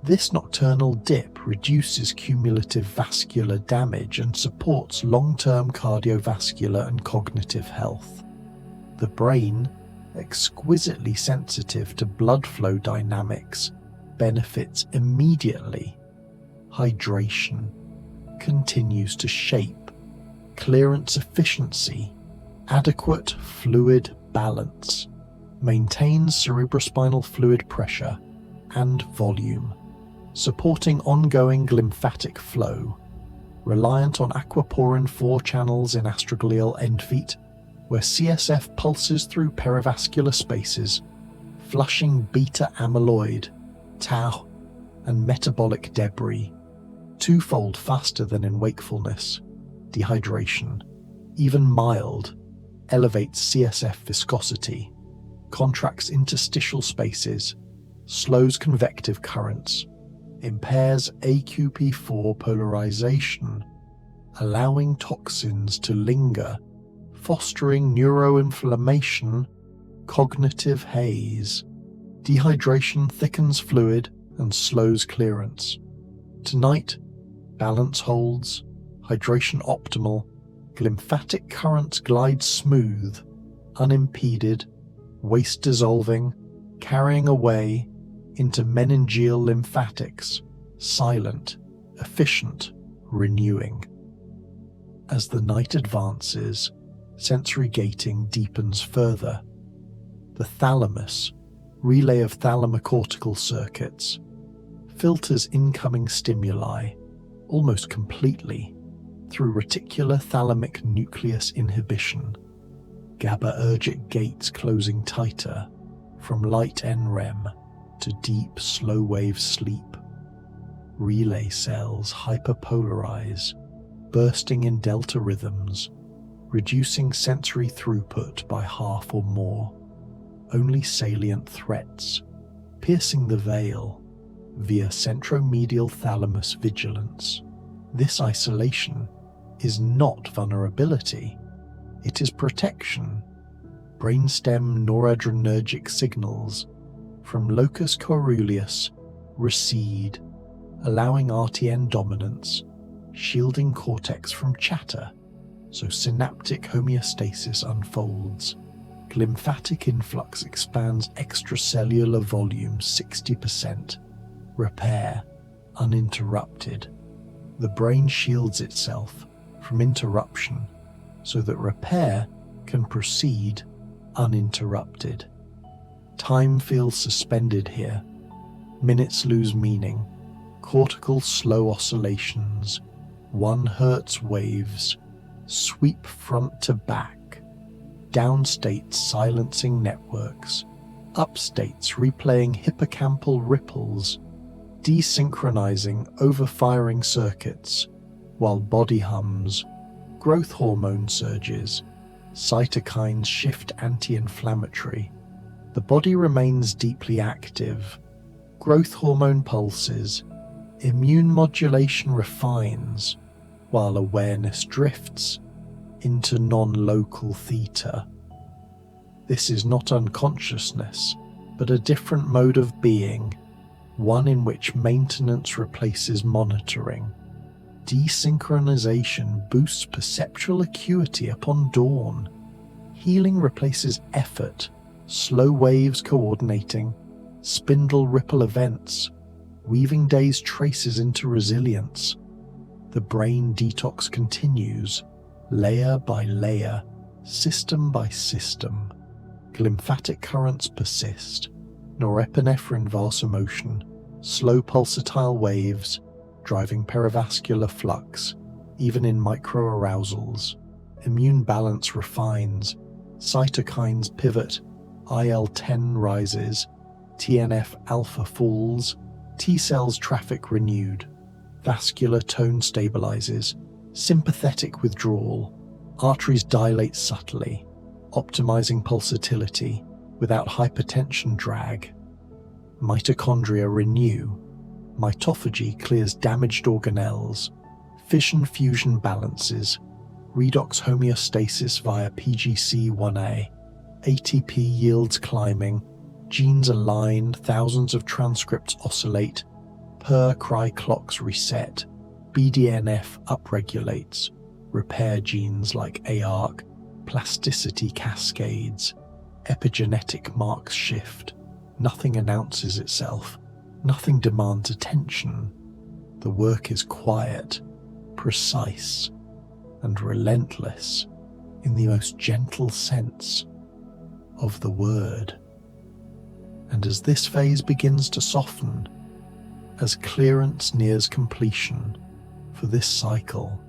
This nocturnal dip reduces cumulative vascular damage and supports long-term cardiovascular and cognitive health. The brain, exquisitely sensitive to blood flow dynamics, benefits immediately. Hydration continues to shape clearance efficiency. Adequate fluid balance maintains cerebrospinal fluid pressure and volume, supporting ongoing lymphatic flow. Reliant on aquaporin 4 channels in astroglial end feet, where CSF pulses through perivascular spaces, flushing beta amyloid, tau, and metabolic debris, twofold faster than in wakefulness. Dehydration, even mild, elevates CSF viscosity, contracts interstitial spaces, slows convective currents, impairs AQP4 polarization, allowing toxins to linger, fostering neuroinflammation, cognitive haze. Dehydration thickens fluid and slows clearance. Tonight, balance holds, hydration optimal, lymphatic currents glide smooth, unimpeded, waste dissolving, carrying away into meningeal lymphatics, silent, efficient, renewing. As the night advances, sensory gating deepens further. The thalamus, relay of thalamocortical circuits, filters incoming stimuli almost completely through reticular thalamic nucleus inhibition, GABAergic gates closing tighter from light NREM to deep slow-wave sleep. Relay cells hyperpolarize, bursting in delta rhythms, reducing sensory throughput by half or more. Only salient threats, piercing the veil via centromedial thalamus vigilance. This isolation is not vulnerability, it is protection. Brainstem noradrenergic signals from locus coeruleus recede, allowing RTN dominance, shielding cortex from chatter, so synaptic homeostasis unfolds. Lymphatic influx expands extracellular volume 60%. Repair uninterrupted. The brain shields itself from interruption so that repair can proceed uninterrupted. Time feels suspended here. Minutes lose meaning. Cortical slow oscillations, 1 Hz waves, sweep front to back. Downstates silencing networks. Upstates replaying hippocampal ripples, desynchronizing overfiring circuits, while body hums, growth hormone surges, cytokines shift anti-inflammatory. The body remains deeply active. Growth hormone pulses, immune modulation refines, while awareness drifts into non-local theta. This is not unconsciousness, but a different mode of being, one in which maintenance replaces monitoring. Desynchronization boosts perceptual acuity upon dawn. Healing replaces effort, slow waves coordinating, spindle ripple events, weaving days traces into resilience. The brain detox continues, layer by layer, system by system. Glymphatic currents persist, norepinephrine vasomotion, slow pulsatile waves, driving perivascular flux, even in microarousals. Immune balance refines, cytokines pivot, IL-10 rises, TNF-alpha falls, T-cells traffic renewed, vascular tone stabilizes, sympathetic withdrawal, arteries dilate subtly, optimizing pulsatility without hypertension drag. Mitochondria renew, mitophagy clears damaged organelles, fission-fusion balances, redox homeostasis via PGC-1A, ATP yields climbing, genes align, thousands of transcripts oscillate, per-cry clocks reset, BDNF upregulates, repair genes like ARC, plasticity cascades, epigenetic marks shift. Nothing announces itself, nothing demands attention. The work is quiet, precise, and relentless in the most gentle sense of the word. And as this phase begins to soften, as clearance nears completion for this cycle,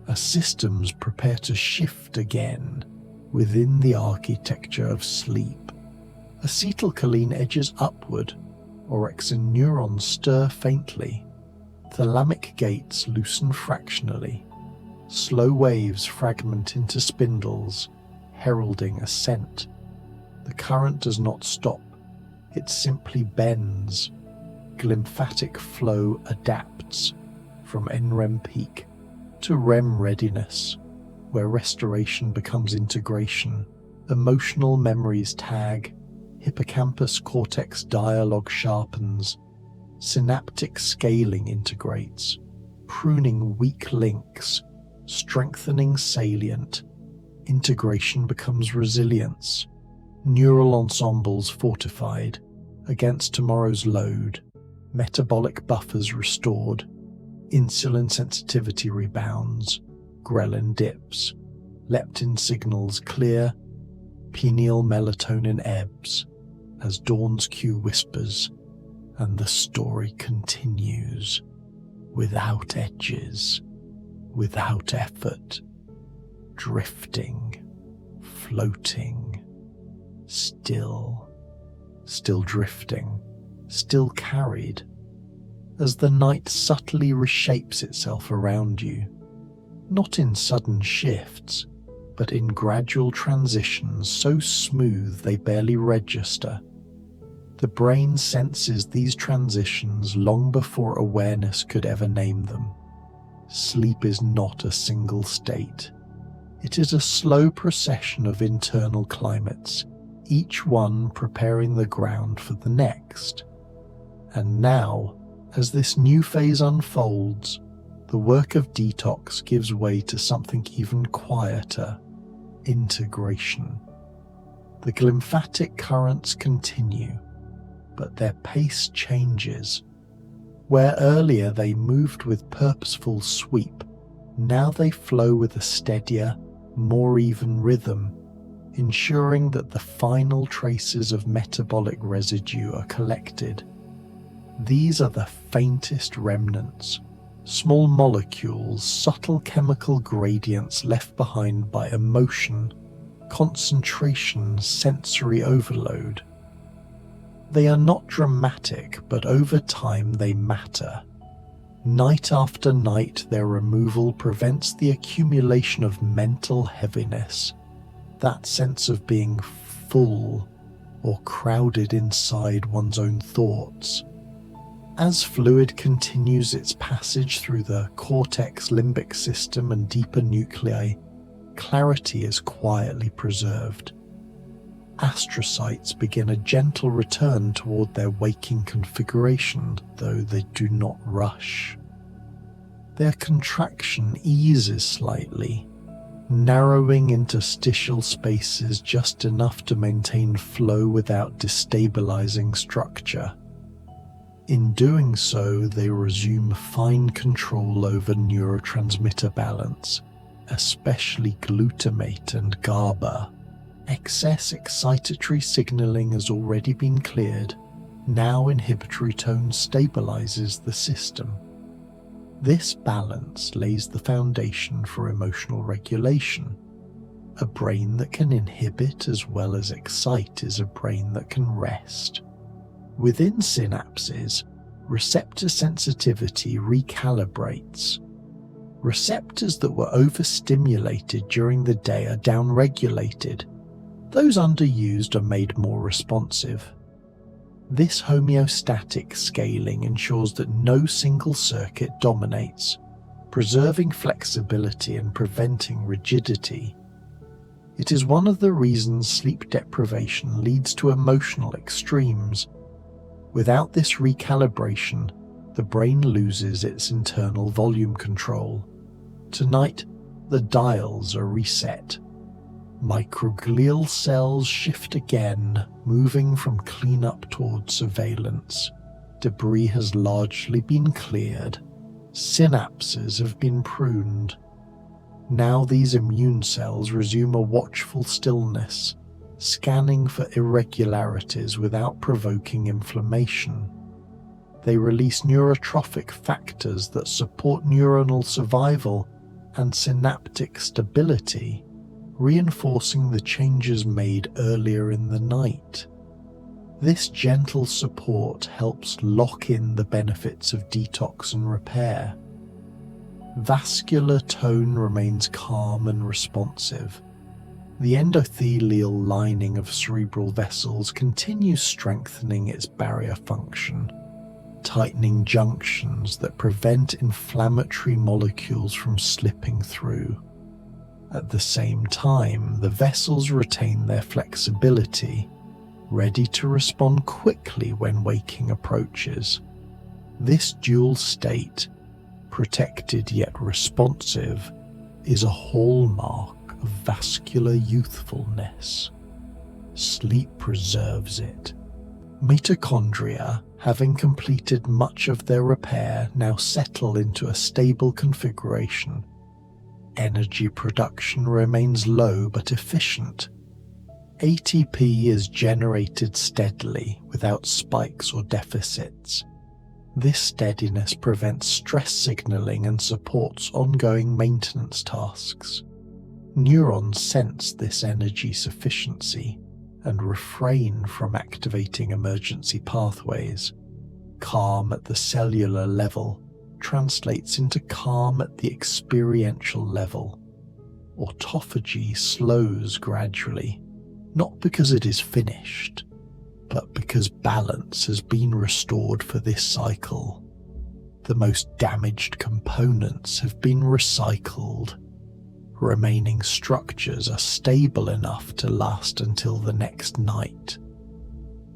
as systems prepare to shift again within the architecture of sleep, acetylcholine edges upward, orexin neurons stir faintly, thalamic gates loosen fractionally, slow waves fragment into spindles, heralding ascent. The current does not stop, it simply bends. Glymphatic flow adapts from NREM peak to REM readiness, where restoration becomes integration, emotional memories tag, hippocampus cortex dialogue sharpens, synaptic scaling integrates, pruning weak links, strengthening salient, integration becomes resilience, neural ensembles fortified against tomorrow's load, metabolic buffers restored, insulin sensitivity rebounds, ghrelin dips, leptin signals clear, pineal melatonin ebbs as dawn's cue whispers, and the story continues without edges, without effort, drifting, floating, still drifting, still carried, as the night subtly reshapes itself around you, not in sudden shifts, but in gradual transitions so smooth they barely register. The brain senses these transitions long before awareness could ever name them. Sleep is not a single state. It is a slow procession of internal climates, each one preparing the ground for the next. And now, as this new phase unfolds, the work of detox gives way to something even quieter: integration. The glymphatic currents continue, but their pace changes. Where earlier they moved with purposeful sweep, Now they flow with a steadier, more even rhythm, ensuring that the final traces of metabolic residue are collected. These are the faintest remnants, small molecules, subtle chemical gradients left behind by emotion, concentration, sensory overload. They are not dramatic, but over time they matter. Night after night, their removal prevents the accumulation of mental heaviness, that sense of being full or crowded inside one's own thoughts. As fluid continues its passage through the cortex, limbic system, and deeper nuclei, clarity is quietly preserved. Astrocytes begin a gentle return toward their waking configuration, though they do not rush. Their contraction eases slightly, narrowing interstitial spaces just enough to maintain flow without destabilizing structure. In doing so, they resume fine control over neurotransmitter balance, especially glutamate and GABA. Excess excitatory signaling has already been cleared. Now inhibitory tone stabilizes the system. This balance lays the foundation for emotional regulation. A brain that can inhibit as well as excite is a brain that can rest. Within synapses, receptor sensitivity recalibrates. Receptors that were overstimulated during the day are downregulated. Those underused are made more responsive. This homeostatic scaling ensures that no single circuit dominates, preserving flexibility and preventing rigidity. It is one of the reasons sleep deprivation leads to emotional extremes. Without this recalibration, the brain loses its internal volume control. Tonight, the dials are reset. Microglial cells shift again, moving from cleanup toward surveillance. Debris has largely been cleared. Synapses have been pruned. Now these immune cells resume a watchful stillness, scanning for irregularities without provoking inflammation. They release neurotrophic factors that support neuronal survival and synaptic stability, reinforcing the changes made earlier in the night. This gentle support helps lock in the benefits of detox and repair. Vascular tone remains calm and responsive. The endothelial lining of cerebral vessels continues strengthening its barrier function, tightening junctions that prevent inflammatory molecules from slipping through. At the same time, the vessels retain their flexibility, ready to respond quickly when waking approaches. This dual state, protected yet responsive, is a hallmark of vascular youthfulness. Sleep preserves it. Mitochondria, having completed much of their repair, now settle into a stable configuration. Energy production remains low but efficient. ATP is generated steadily without spikes or deficits. This steadiness prevents stress signaling and supports ongoing maintenance tasks. Neurons sense this energy sufficiency and refrain from activating emergency pathways. Calm at the cellular level translates into calm at the experiential level. Autophagy slows gradually, not because it is finished, but because balance has been restored for this cycle. The most damaged components have been recycled. Remaining structures are stable enough to last until the next night.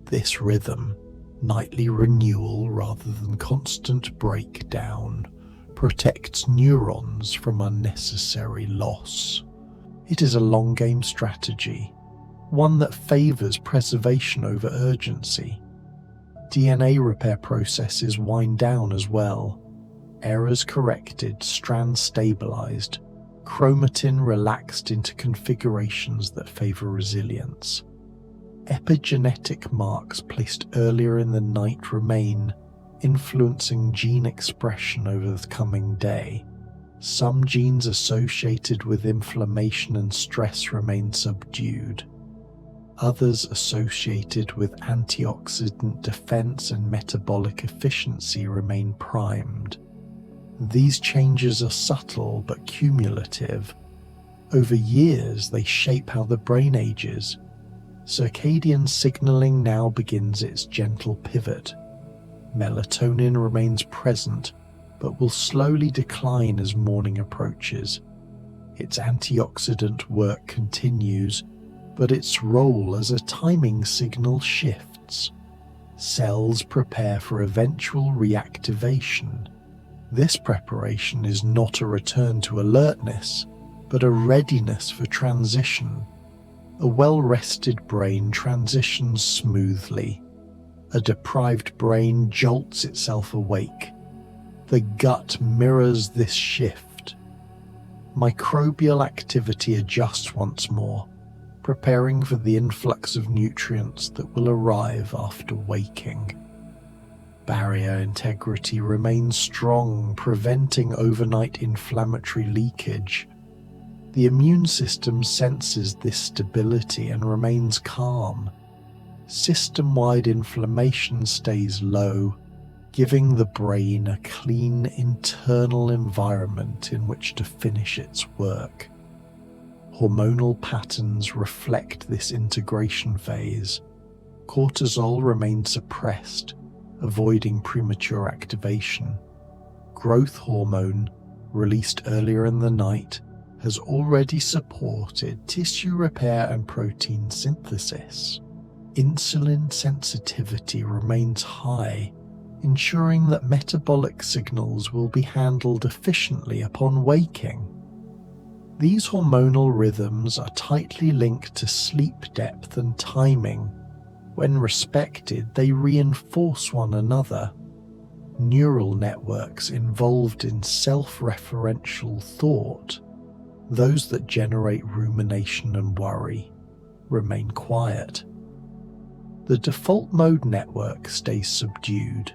This rhythm, nightly renewal rather than constant breakdown, protects neurons from unnecessary loss. It is a long game strategy, one that favors preservation over urgency. DNA repair processes wind down as well. errors corrected, strands stabilized, chromatin relaxed into configurations that favor resilience. Epigenetic marks placed earlier in the night remain, influencing gene expression over the coming day. Some genes associated with inflammation and stress remain subdued. Others associated with antioxidant defense and metabolic efficiency remain primed. These changes are subtle but cumulative. Over years, they shape how the brain ages. Circadian signaling now begins its gentle pivot. Melatonin remains present, but will slowly decline as morning approaches. Its antioxidant work continues, but its role as a timing signal shifts. Cells prepare for eventual reactivation. This preparation is not a return to alertness, but a readiness for transition. A well-rested brain transitions smoothly. A deprived brain jolts itself awake. The gut mirrors this shift. Microbial activity adjusts once more, preparing for the influx of nutrients that will arrive after waking. Barrier integrity remains strong, preventing overnight inflammatory leakage. The immune system senses this stability and remains calm. System-wide inflammation stays low, giving the brain a clean internal environment in which to finish its work. Hormonal patterns reflect this integration phase. Cortisol remains suppressed, avoiding premature activation. Growth hormone, released earlier in the night, has already supported tissue repair and protein synthesis. Insulin sensitivity remains high, ensuring that metabolic signals will be handled efficiently upon waking. These hormonal rhythms are tightly linked to sleep depth and timing. When respected, they reinforce one another. Neural networks involved in self-referential thought, those that generate rumination and worry, remain quiet. The default mode network stays subdued,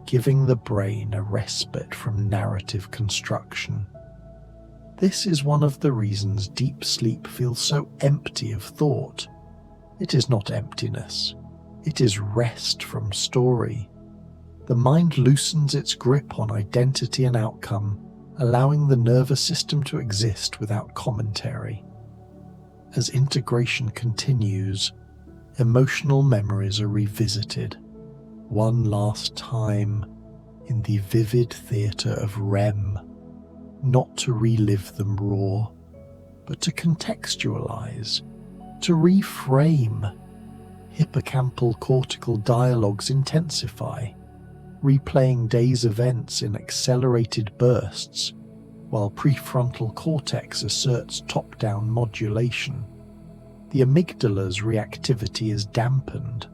giving the brain a respite from narrative construction. This is one of the reasons deep sleep feels so empty of thought. It is not emptiness, it is rest from story. The mind loosens its grip on identity and outcome, allowing the nervous system to exist without commentary. As integration continues, emotional memories are revisited, one last time, in the vivid theatre of REM, not to relive them raw, but to contextualize, to reframe. Hippocampal cortical dialogues intensify, replaying days' events in accelerated bursts, while prefrontal cortex asserts top-down modulation. The amygdala's reactivity is dampened,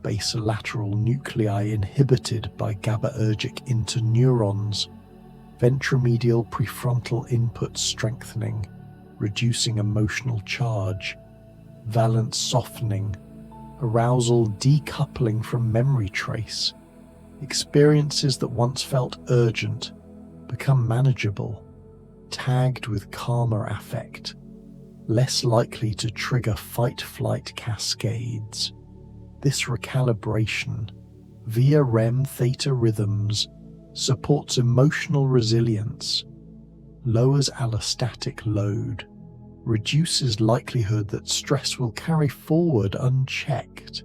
basolateral nuclei inhibited by GABAergic interneurons, ventromedial prefrontal input strengthening, reducing emotional charge, valence softening, arousal decoupling from memory trace. Experiences that once felt urgent become manageable, tagged with calmer affect, less likely to trigger fight-flight cascades. This recalibration, via REM theta rhythms, supports emotional resilience, lowers allostatic load, reduces likelihood that stress will carry forward unchecked,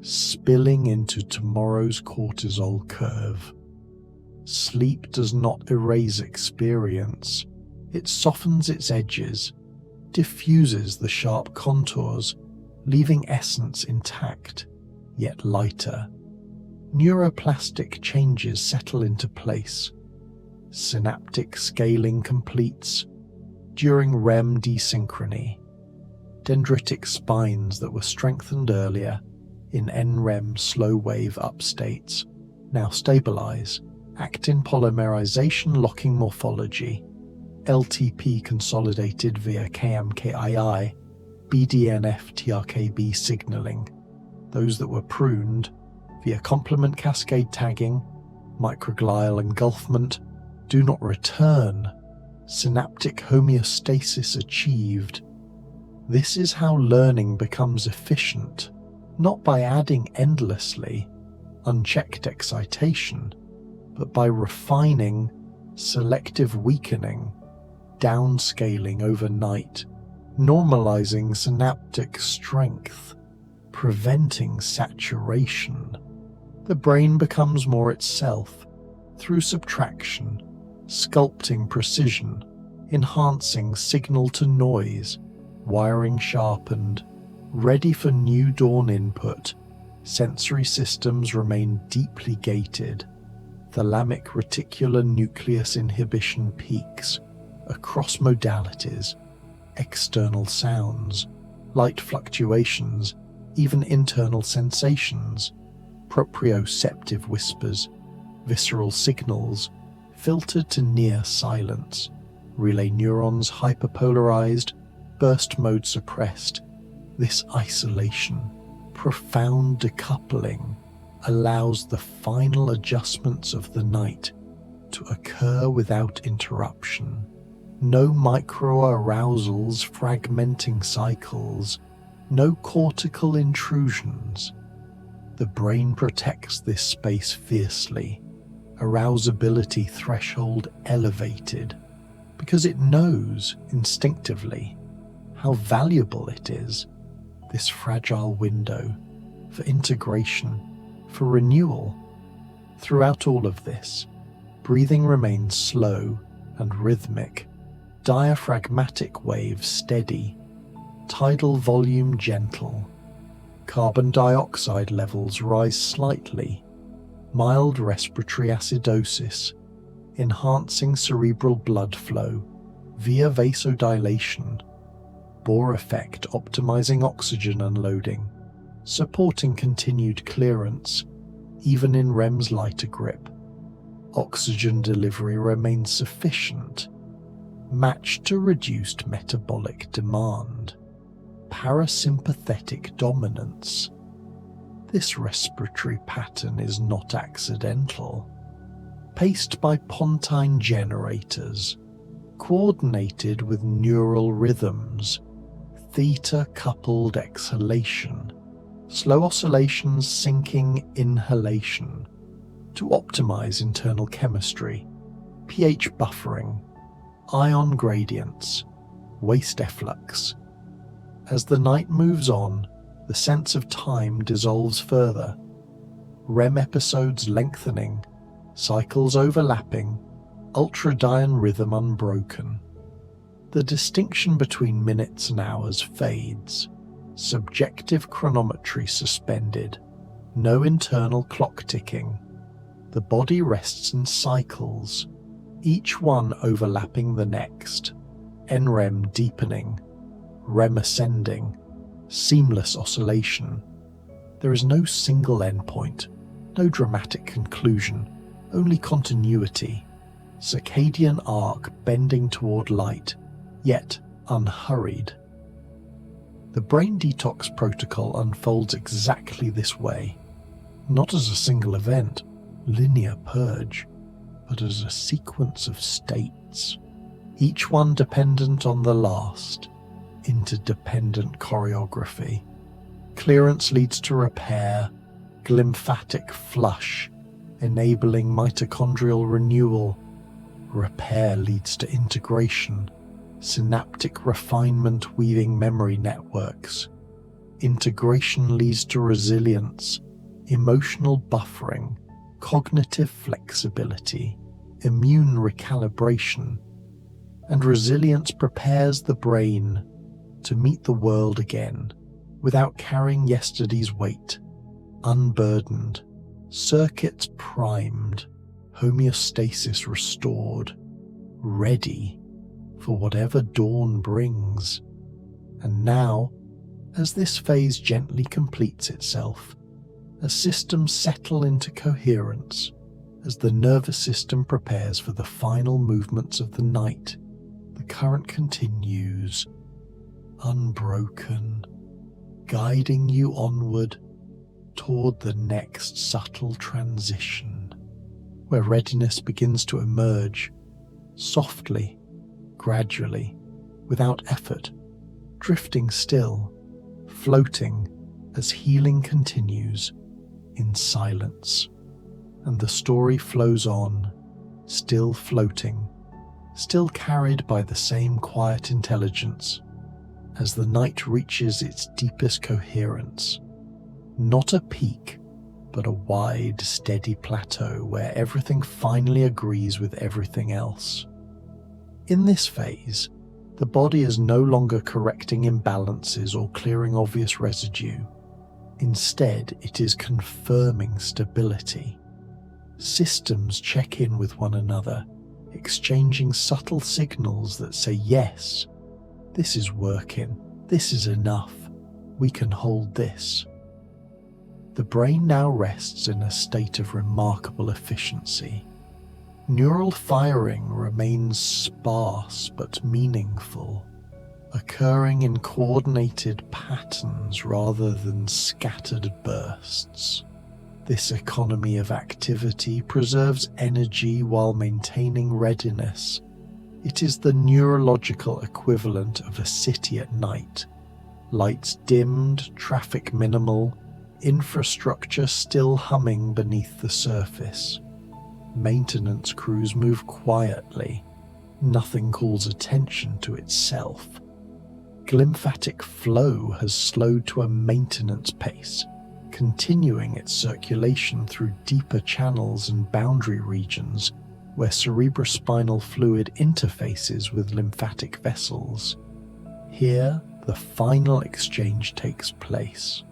spilling into tomorrow's cortisol curve. Sleep does not erase experience, it softens its edges, diffuses the sharp contours, leaving essence intact, yet lighter. Neuroplastic changes settle into place. Synaptic scaling completes. During REM desynchrony, dendritic spines that were strengthened earlier in NREM slow-wave upstates now stabilize, actin polymerization locking morphology, LTP consolidated via KMKII, BDNF TRKB signaling, those that were pruned via complement cascade tagging, microglial engulfment, do not return, synaptic homeostasis achieved. This is how learning becomes efficient, not by adding endlessly unchecked excitation, but by refining selective weakening, downscaling overnight, normalizing synaptic strength, preventing saturation. The brain becomes more itself through subtraction, sculpting precision, enhancing signal to noise, wiring sharpened, ready for new dawn input. Sensory systems remain deeply gated. Thalamic reticular nucleus inhibition peaks across modalities, external sounds, light fluctuations, even internal sensations, proprioceptive whispers, visceral signals, filtered to near silence, relay neurons hyperpolarized, burst mode suppressed. This isolation, profound decoupling, allows the final adjustments of the night to occur without interruption. No micro-arousals fragmenting cycles, no cortical intrusions. The brain protects this space fiercely, arousability threshold elevated, because it knows instinctively how valuable it is, this fragile window for integration, for renewal. Throughout all of this, breathing remains slow and rhythmic, diaphragmatic waves steady, tidal volume gentle. Carbon dioxide levels rise slightly, mild respiratory acidosis, enhancing cerebral blood flow via vasodilation, Bohr effect optimizing oxygen unloading, supporting continued clearance, even in REM's lighter grip. Oxygen delivery remains sufficient, matched to reduced metabolic demand. Parasympathetic dominance. This respiratory pattern is not accidental. Paced by pontine generators, coordinated with neural rhythms, theta-coupled exhalation, slow oscillations syncing inhalation to optimize internal chemistry, pH buffering, ion gradients, waste efflux. As the night moves on, the sense of time dissolves further, REM episodes lengthening, cycles overlapping, ultradian rhythm unbroken. The distinction between minutes and hours fades, subjective chronometry suspended, no internal clock ticking. The body rests in cycles, each one overlapping the next, NREM deepening, REM ascending, seamless oscillation. There is no single endpoint, no dramatic conclusion, only continuity, circadian arc bending toward light, yet unhurried. The brain detox protocol unfolds exactly this way, not as a single event, linear purge, but as a sequence of states, each one dependent on the last, interdependent choreography. Clearance leads to repair, glymphatic flush, enabling mitochondrial renewal. Repair leads to integration, synaptic refinement weaving memory networks. Integration leads to resilience, emotional buffering, cognitive flexibility, immune recalibration. And resilience prepares the brain to meet the world again without carrying yesterday's weight, unburdened, circuits primed, homeostasis restored, ready for whatever dawn brings. And now, as this phase gently completes itself, as systems settle into coherence, As the nervous system prepares for the final movements of the night, the current continues, unbroken, guiding you onward toward the next subtle transition, where readiness begins to emerge, softly, gradually, without effort, drifting still, floating as healing continues in silence. And the story flows on, still floating, still carried by the same quiet intelligence, as the night reaches its deepest coherence. Not a peak, but a wide, steady plateau where everything finally agrees with everything else. In this phase, the body is no longer correcting imbalances or clearing obvious residue. Instead, it is confirming stability. Systems check in with one another, exchanging subtle signals that say, yes, this is working, this is enough, we can hold this. The brain now rests in a state of remarkable efficiency. Neural firing remains sparse but meaningful, occurring in coordinated patterns rather than scattered bursts. This economy of activity preserves energy while maintaining readiness. It is the neurological equivalent of a city at night. Lights dimmed, traffic minimal, infrastructure still humming beneath the surface. Maintenance crews move quietly. Nothing calls attention to itself. Glymphatic flow has slowed to a maintenance pace, continuing its circulation through deeper channels and boundary regions where cerebrospinal fluid interfaces with lymphatic vessels. Here, the final exchange takes place.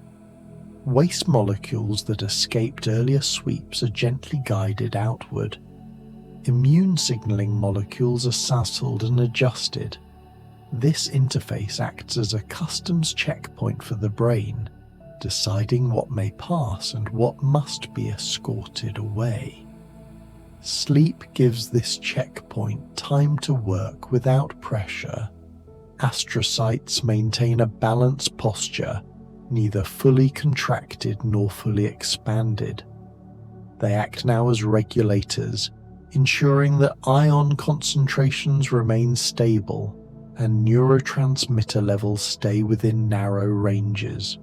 Waste molecules that escaped earlier sweeps are gently guided outward. Immune signaling molecules are settled and adjusted. This interface acts as a customs checkpoint for the brain, deciding what may pass and what must be escorted away. Sleep gives this checkpoint time to work without pressure. Astrocytes maintain a balanced posture, neither fully contracted nor fully expanded. They act now as regulators, ensuring that ion concentrations remain stable and neurotransmitter levels stay within narrow ranges.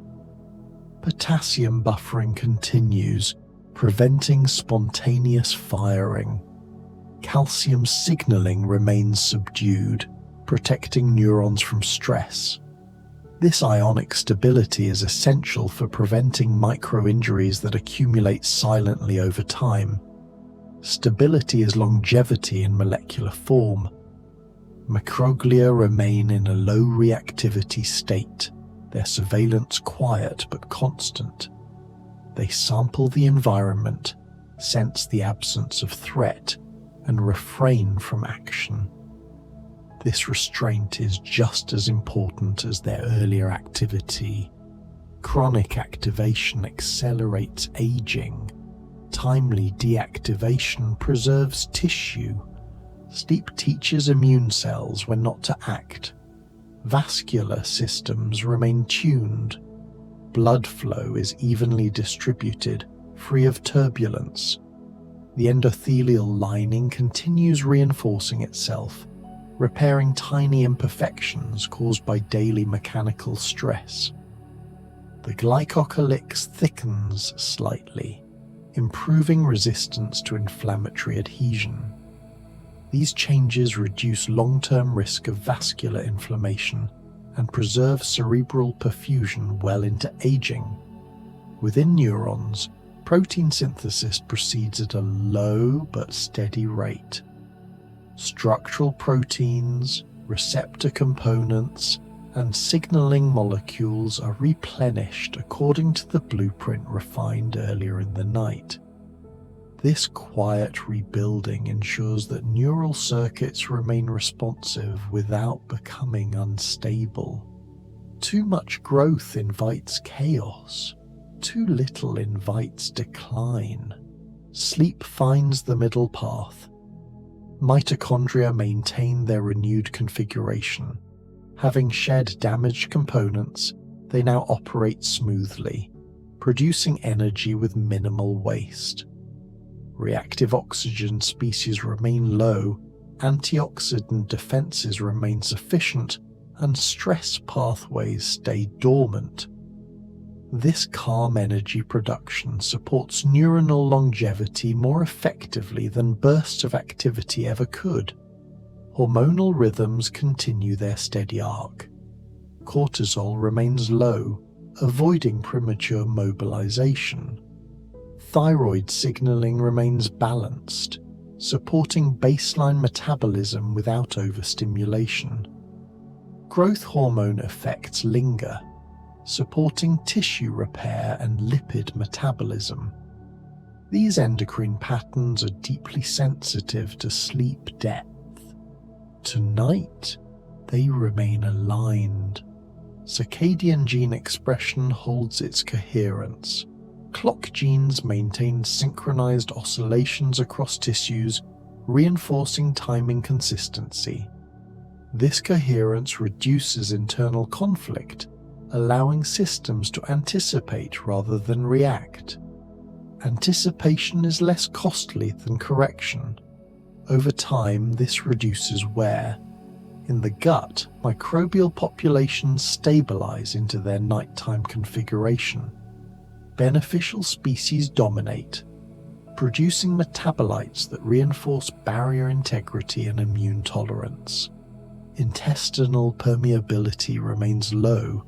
Potassium buffering continues, preventing spontaneous firing. Calcium signaling remains subdued, protecting neurons from stress. This ionic stability is essential for preventing micro-injuries that accumulate silently over time. Stability is longevity in molecular form. Microglia remain in a low reactivity state, their surveillance quiet but constant. They sample the environment, sense the absence of threat, and refrain from action. This restraint is just as important as their earlier activity. Chronic activation accelerates aging. Timely deactivation preserves tissue. Sleep teaches immune cells when not to act. Vascular systems remain tuned. Blood flow is evenly distributed, free of turbulence. The endothelial lining continues reinforcing itself, repairing tiny imperfections caused by daily mechanical stress. The glycocalyx thickens slightly, improving resistance to inflammatory adhesion. These changes reduce long-term risk of vascular inflammation and preserve cerebral perfusion well into aging. Within neurons, protein synthesis proceeds at a low but steady rate. Structural proteins, receptor components, and signaling molecules are replenished according to the blueprint refined earlier in the night. This quiet rebuilding ensures that neural circuits remain responsive without becoming unstable. Too much growth invites chaos. Too little invites decline. Sleep finds the middle path. Mitochondria maintain their renewed configuration. Having shed damaged components, they now operate smoothly, producing energy with minimal waste. Reactive oxygen species remain low, antioxidant defenses remain sufficient, and stress pathways stay dormant. This calm energy production supports neuronal longevity more effectively than bursts of activity ever could. Hormonal rhythms continue their steady arc. Cortisol remains low, avoiding premature mobilization. Thyroid signaling remains balanced, supporting baseline metabolism without overstimulation. Growth hormone effects linger, supporting tissue repair and lipid metabolism. These endocrine patterns are deeply sensitive to sleep depth. Tonight, they remain aligned. Circadian gene expression holds its coherence. Clock genes maintain synchronized oscillations across tissues, reinforcing timing consistency. This coherence reduces internal conflict, allowing systems to anticipate rather than react. Anticipation is less costly than correction. Over time, this reduces wear. In the gut, microbial populations stabilize into their nighttime configuration. Beneficial species dominate, producing metabolites that reinforce barrier integrity and immune tolerance. Intestinal permeability remains low,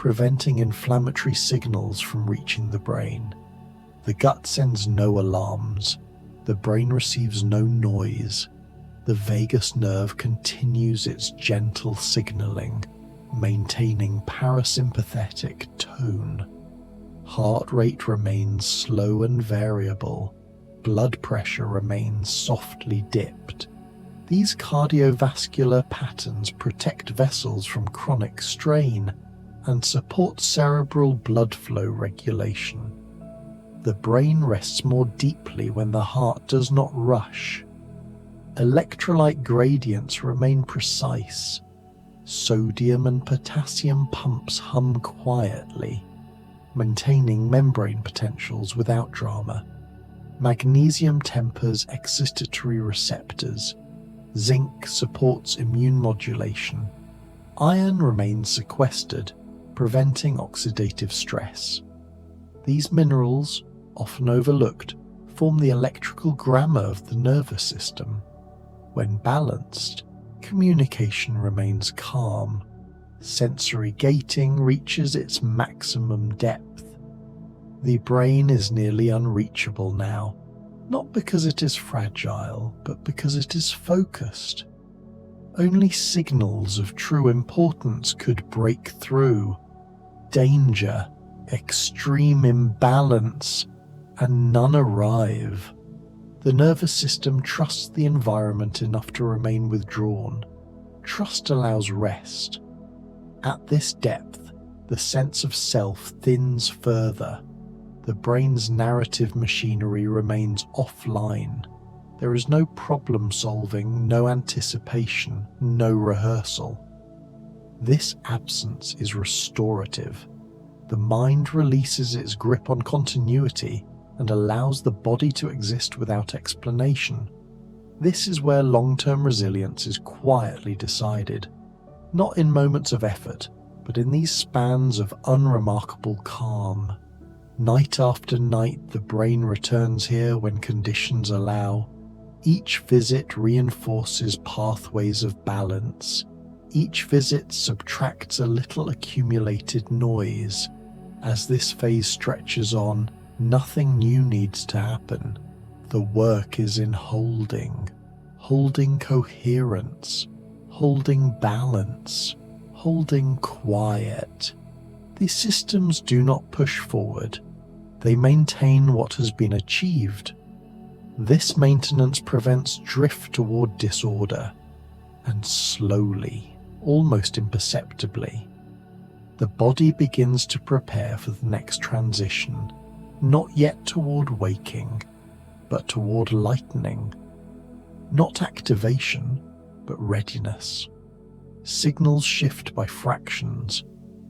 preventing inflammatory signals from reaching the brain. The gut sends no alarms. The brain receives no noise. The vagus nerve continues its gentle signaling, maintaining parasympathetic tone. Heart rate remains slow and variable. Blood pressure remains softly dipped. These cardiovascular patterns protect vessels from chronic strain and support cerebral blood flow regulation. The brain rests more deeply when the heart does not rush. Electrolyte gradients remain precise. Sodium and potassium pumps hum quietly, maintaining membrane potentials without drama. Magnesium tempers excitatory receptors. Zinc supports immune modulation. Iron remains sequestered, preventing oxidative stress. These minerals, often overlooked, form the electrical grammar of the nervous system. When balanced, communication remains calm. Sensory gating reaches its maximum depth. The brain is nearly unreachable now, not because it is fragile, but because it is focused. Only signals of true importance could break through. Danger, extreme imbalance, and none arrive. The nervous system trusts the environment enough to remain withdrawn. Trust allows rest. At this depth, the sense of self thins further. The brain's narrative machinery remains offline. There is no problem solving, no anticipation, no rehearsal. This absence is restorative. The mind releases its grip on continuity and allows the body to exist without explanation. This is where long-term resilience is quietly decided, not in moments of effort, but in these spans of unremarkable calm. Night after night, the brain returns here when conditions allow. Each visit reinforces pathways of balance. Each visit subtracts a little accumulated noise. As this phase stretches on, nothing new needs to happen. The work is in holding coherence, holding balance, holding quiet. These systems do not push forward. They maintain what has been achieved. This maintenance prevents drift toward disorder, and slowly, almost imperceptibly, the body begins to prepare for the next transition, not yet toward waking, but toward lightening. Not activation, but readiness. Signals shift by fractions.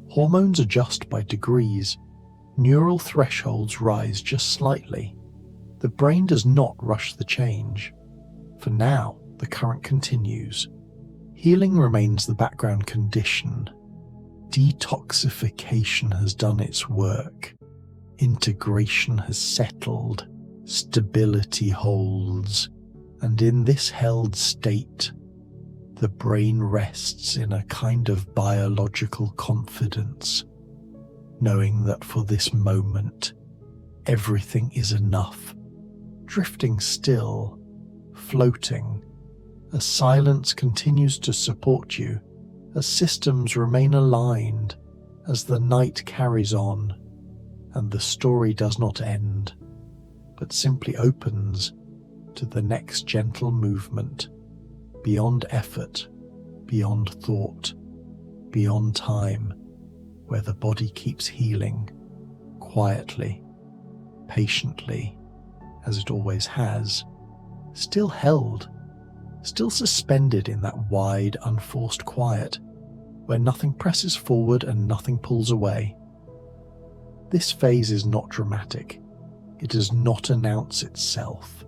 Hormones adjust by degrees. Neural thresholds rise just slightly. The brain does not rush the change. For now, the current continues. Healing remains the background condition. Detoxification has done its work. Integration has settled. Stability holds. And in this held state, the brain rests in a kind of biological confidence, knowing that for this moment, everything is enough, drifting still, floating, as silence continues to support you, as systems remain aligned, as the night carries on, and the story does not end, but simply opens to the next gentle movement, beyond effort, beyond thought, beyond time, where the body keeps healing, quietly, patiently, as it always has, still held, still suspended in that wide, unforced quiet, where nothing presses forward and nothing pulls away. This phase is not dramatic. It does not announce itself.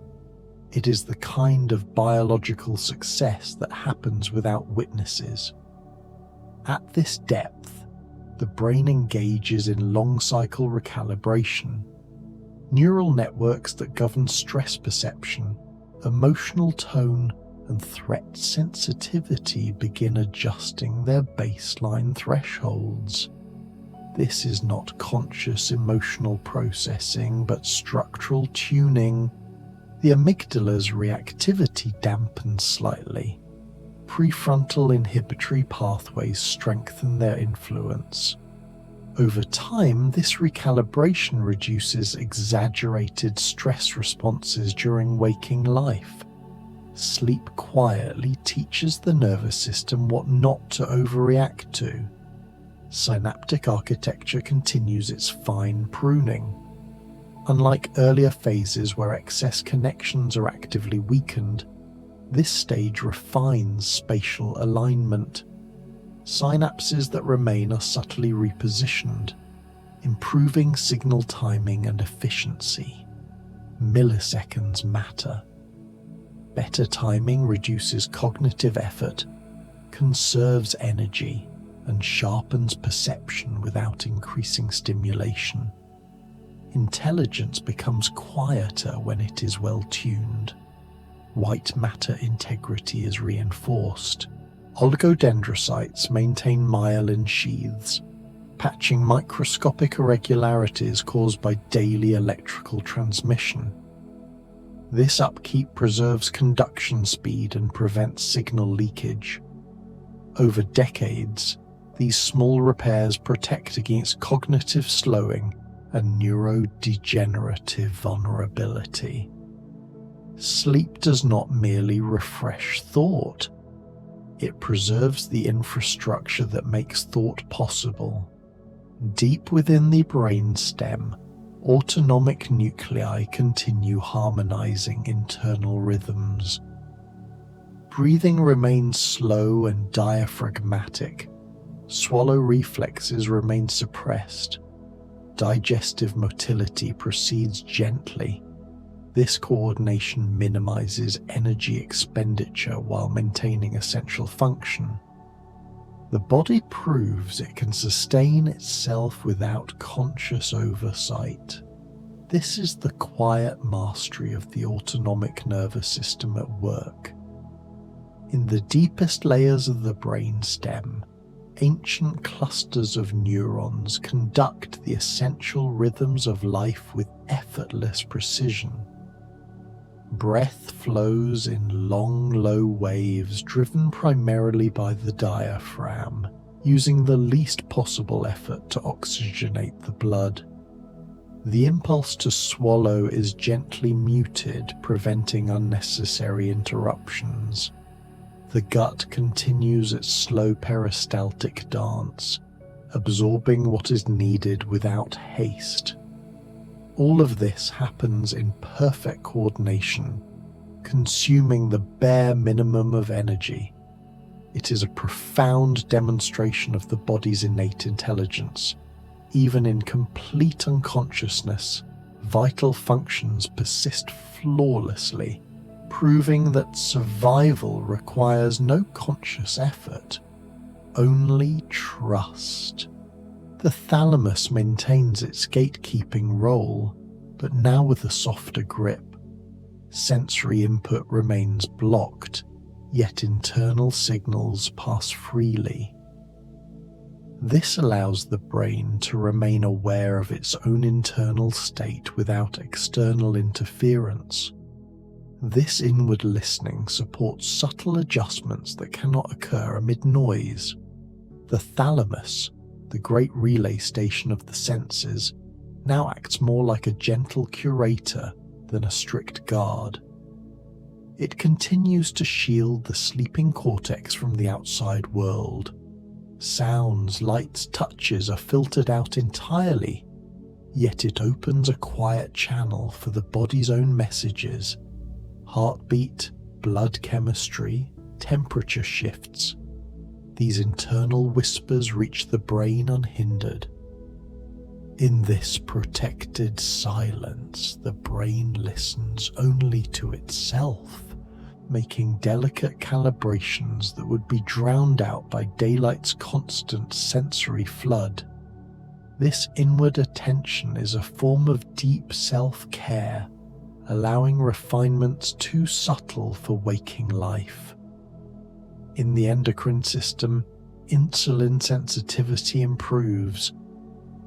It is the kind of biological success that happens without witnesses. At this depth, the brain engages in long-cycle recalibration. Neural networks that govern stress perception, emotional tone, and threat sensitivity begin adjusting their baseline thresholds. This is not conscious emotional processing, but structural tuning. The amygdala's reactivity dampens slightly. Prefrontal inhibitory pathways strengthen their influence. Over time, this recalibration reduces exaggerated stress responses during waking life. Sleep quietly teaches the nervous system what not to overreact to. Synaptic architecture continues its fine pruning. Unlike earlier phases where excess connections are actively weakened, this stage refines spatial alignment. Synapses that remain are subtly repositioned, improving signal timing and efficiency. Milliseconds matter. Better timing reduces cognitive effort, conserves energy, and sharpens perception without increasing stimulation. Intelligence becomes quieter when it is well tuned. White matter integrity is reinforced. Oligodendrocytes maintain myelin sheaths, patching microscopic irregularities caused by daily electrical transmission. This upkeep preserves conduction speed and prevents signal leakage. Over decades, these small repairs protect against cognitive slowing and neurodegenerative vulnerability. Sleep does not merely refresh thought. It preserves the infrastructure that makes thought possible. Deep within the brainstem, autonomic nuclei continue harmonizing internal rhythms. Breathing remains slow and diaphragmatic. Swallow reflexes remain suppressed. Digestive motility proceeds gently. This coordination minimizes energy expenditure while maintaining essential function. The body proves it can sustain itself without conscious oversight. This is the quiet mastery of the autonomic nervous system at work. In the deepest layers of the brainstem, ancient clusters of neurons conduct the essential rhythms of life with effortless precision. Breath flows in long, low waves driven primarily by the diaphragm, using the least possible effort to oxygenate the blood. The impulse to swallow is gently muted, preventing unnecessary interruptions. The gut continues its slow peristaltic dance, absorbing what is needed without haste. All of this happens in perfect coordination, consuming the bare minimum of energy. It is a profound demonstration of the body's innate intelligence. Even in complete unconsciousness, vital functions persist flawlessly, proving that survival requires no conscious effort, only trust. The thalamus maintains its gatekeeping role, but now with a softer grip. Sensory input remains blocked, yet internal signals pass freely. This allows the brain to remain aware of its own internal state without external interference. This inward listening supports subtle adjustments that cannot occur amid noise. The thalamus, the great relay station of the senses, now acts more like a gentle curator than a strict guard. It continues to shield the sleeping cortex from the outside world. Sounds, lights, touches are filtered out entirely, yet it opens a quiet channel for the body's own messages: heartbeat, blood chemistry, temperature shifts. These internal whispers reach the brain unhindered. In this protected silence, the brain listens only to itself, making delicate calibrations that would be drowned out by daylight's constant sensory flood. This inward attention is a form of deep self-care, allowing refinements too subtle for waking life. In the endocrine system, insulin sensitivity improves.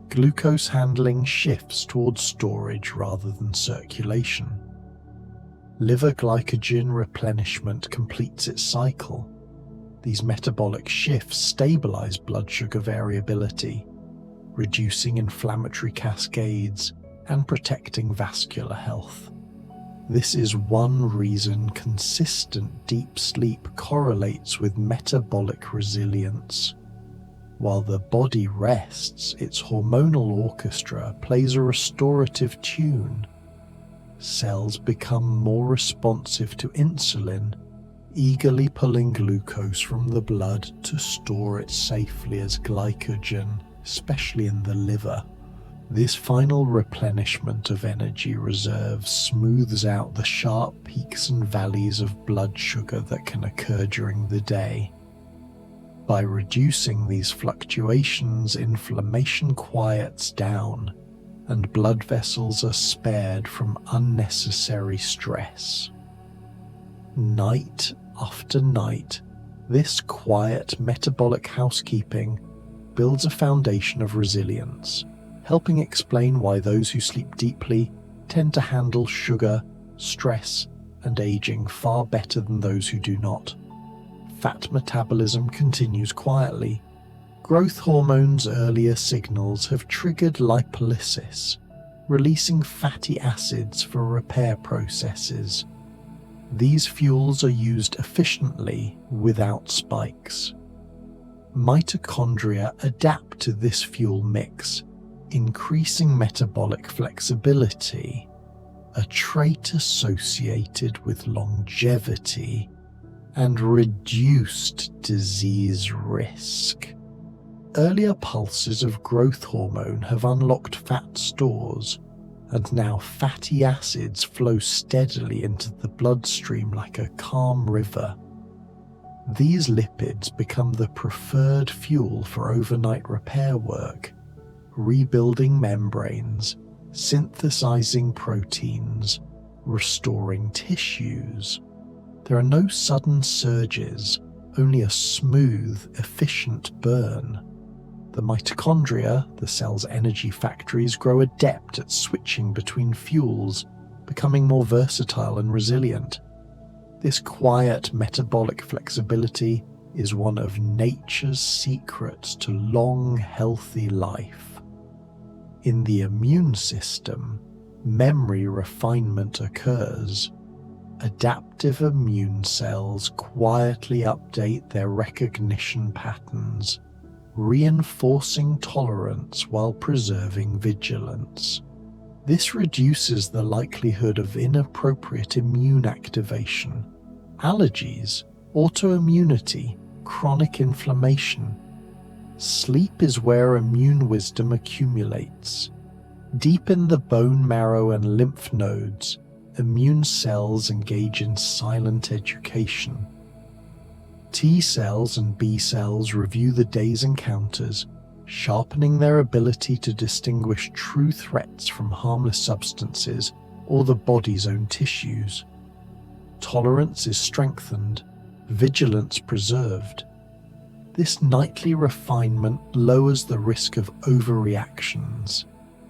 Glucose handling shifts towards storage rather than circulation. Liver glycogen replenishment completes its cycle. These metabolic shifts stabilize blood sugar variability, reducing inflammatory cascades and protecting vascular health. This is one reason consistent deep sleep correlates with metabolic resilience. While the body rests, its hormonal orchestra plays a restorative tune. Cells become more responsive to insulin, eagerly pulling glucose from the blood to store it safely as glycogen, especially in the liver. This final replenishment of energy reserves smooths out the sharp peaks and valleys of blood sugar that can occur during the day. By reducing these fluctuations, inflammation quiets down, and blood vessels are spared from unnecessary stress. Night after night, this quiet metabolic housekeeping builds a foundation of resilience, helping explain why those who sleep deeply tend to handle sugar, stress, and aging far better than those who do not. Fat metabolism continues quietly. Growth hormones' earlier signals have triggered lipolysis, releasing fatty acids for repair processes. These fuels are used efficiently without spikes. Mitochondria adapt to this fuel mix, increasing metabolic flexibility, a trait associated with longevity and reduced disease risk. Earlier pulses of growth hormone have unlocked fat stores, and now fatty acids flow steadily into the bloodstream like a calm river. These lipids become the preferred fuel for overnight repair work, rebuilding membranes, synthesizing proteins, restoring tissues. There are no sudden surges, only a smooth, efficient burn. The mitochondria, the cell's energy factories, grow adept at switching between fuels, becoming more versatile and resilient. This quiet metabolic flexibility is one of nature's secrets to long, healthy life. In the immune system, memory refinement occurs. Adaptive immune cells quietly update their recognition patterns, reinforcing tolerance while preserving vigilance. This reduces the likelihood of inappropriate immune activation, allergies, autoimmunity, chronic inflammation. Sleep is where immune wisdom accumulates. Deep in the bone marrow and lymph nodes, immune cells engage in silent education. T cells and B cells review the day's encounters, sharpening their ability to distinguish true threats from harmless substances or the body's own tissues. Tolerance is strengthened, vigilance preserved. This nightly refinement lowers the risk of overreactions,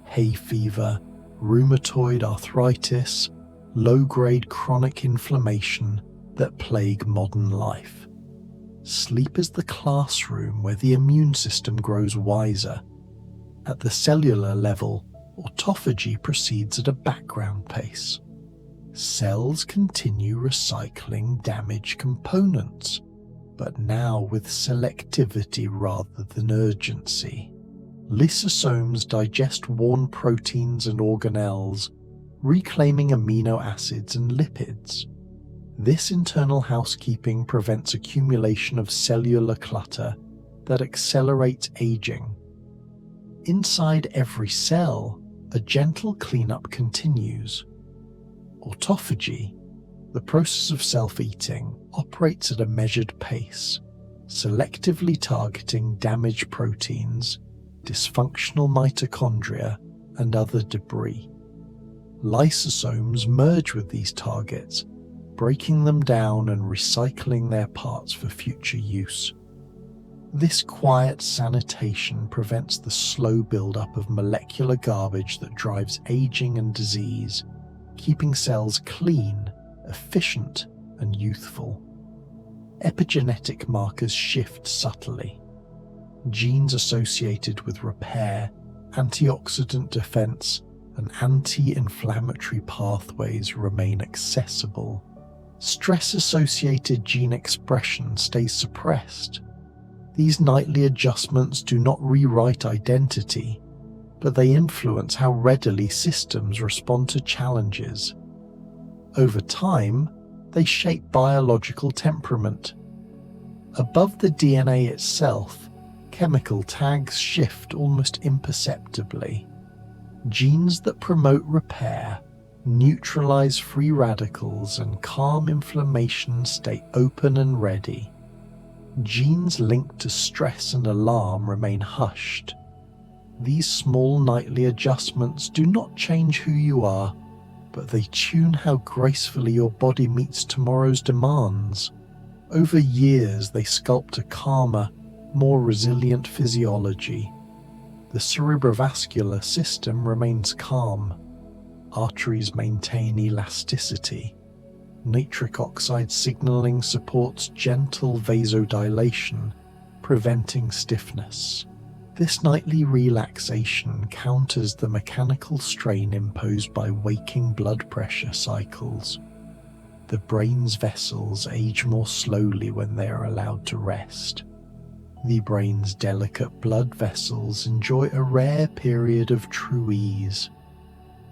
hay fever, rheumatoid arthritis, low-grade chronic inflammation that plague modern life. Sleep is the classroom where the immune system grows wiser. At the cellular level, autophagy proceeds at a background pace. Cells continue recycling damaged components, but now with selectivity rather than urgency. Lysosomes digest worn proteins and organelles, reclaiming amino acids and lipids. This internal housekeeping prevents accumulation of cellular clutter that accelerates aging. Inside every cell, a gentle cleanup continues. Autophagy, the process of self-eating, operates at a measured pace, selectively targeting damaged proteins, dysfunctional mitochondria, and other debris. Lysosomes merge with these targets, breaking them down and recycling their parts for future use. This quiet sanitation prevents the slow buildup of molecular garbage that drives aging and disease, keeping cells clean, efficient, and youthful. Epigenetic markers shift subtly. Genes associated with repair, antioxidant defense, and anti-inflammatory pathways remain accessible. Stress-associated gene expression stays suppressed. These nightly adjustments do not rewrite identity, but they influence how readily systems respond to challenges. Over time, they shape biological temperament. Above the DNA itself, chemical tags shift almost imperceptibly. Genes that promote repair, neutralize free radicals, and calm inflammation stay open and ready. Genes linked to stress and alarm remain hushed. These small nightly adjustments do not change who you are, but they tune how gracefully your body meets tomorrow's demands. Over years, they sculpt a calmer, more resilient physiology. The cerebrovascular system remains calm. Arteries maintain elasticity. Nitric oxide signaling supports gentle vasodilation, preventing stiffness. This nightly relaxation counters the mechanical strain imposed by waking blood pressure cycles. The brain's vessels age more slowly when they are allowed to rest. The brain's delicate blood vessels enjoy a rare period of true ease.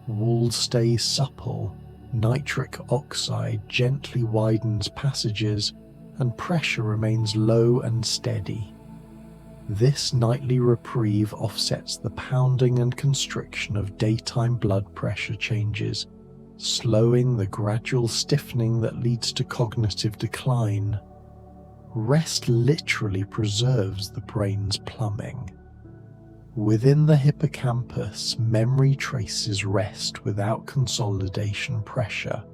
Wall stays supple, nitric oxide gently widens passages, and pressure remains low and steady. This nightly reprieve offsets the pounding and constriction of daytime blood pressure changes, slowing the gradual stiffening that leads to cognitive decline. Rest literally preserves the brain's plumbing. Within the hippocampus, memory traces rest without consolidation pressure.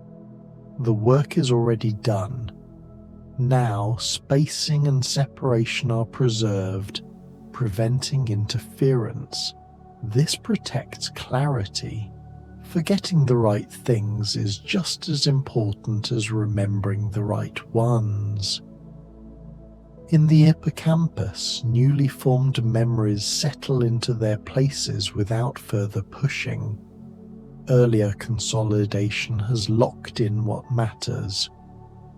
The work is already done. Now, spacing and separation are preserved, preventing interference. This protects clarity. Forgetting the right things is just as important as remembering the right ones. In the hippocampus, newly formed memories settle into their places without further pushing. Earlier consolidation has locked in what matters.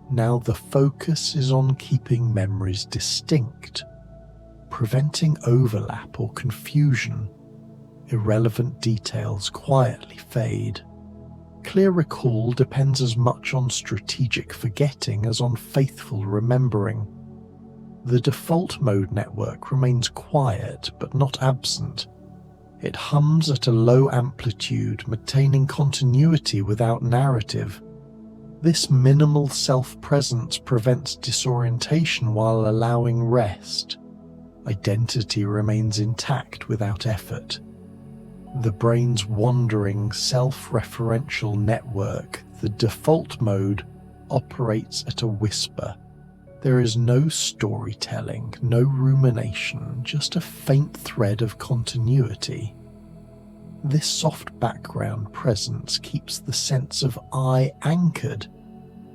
Now the focus is on keeping memories distinct, preventing overlap or confusion. Irrelevant details quietly fade. Clear recall depends as much on strategic forgetting as on faithful remembering. The default mode network remains quiet but not absent. It hums at a low amplitude, maintaining continuity without narrative. This minimal self-presence prevents disorientation while allowing rest. Identity remains intact without effort. The brain's wandering, self-referential network, the default mode, operates at a whisper. There is no storytelling, no rumination, just a faint thread of continuity. This soft background presence keeps the sense of I anchored,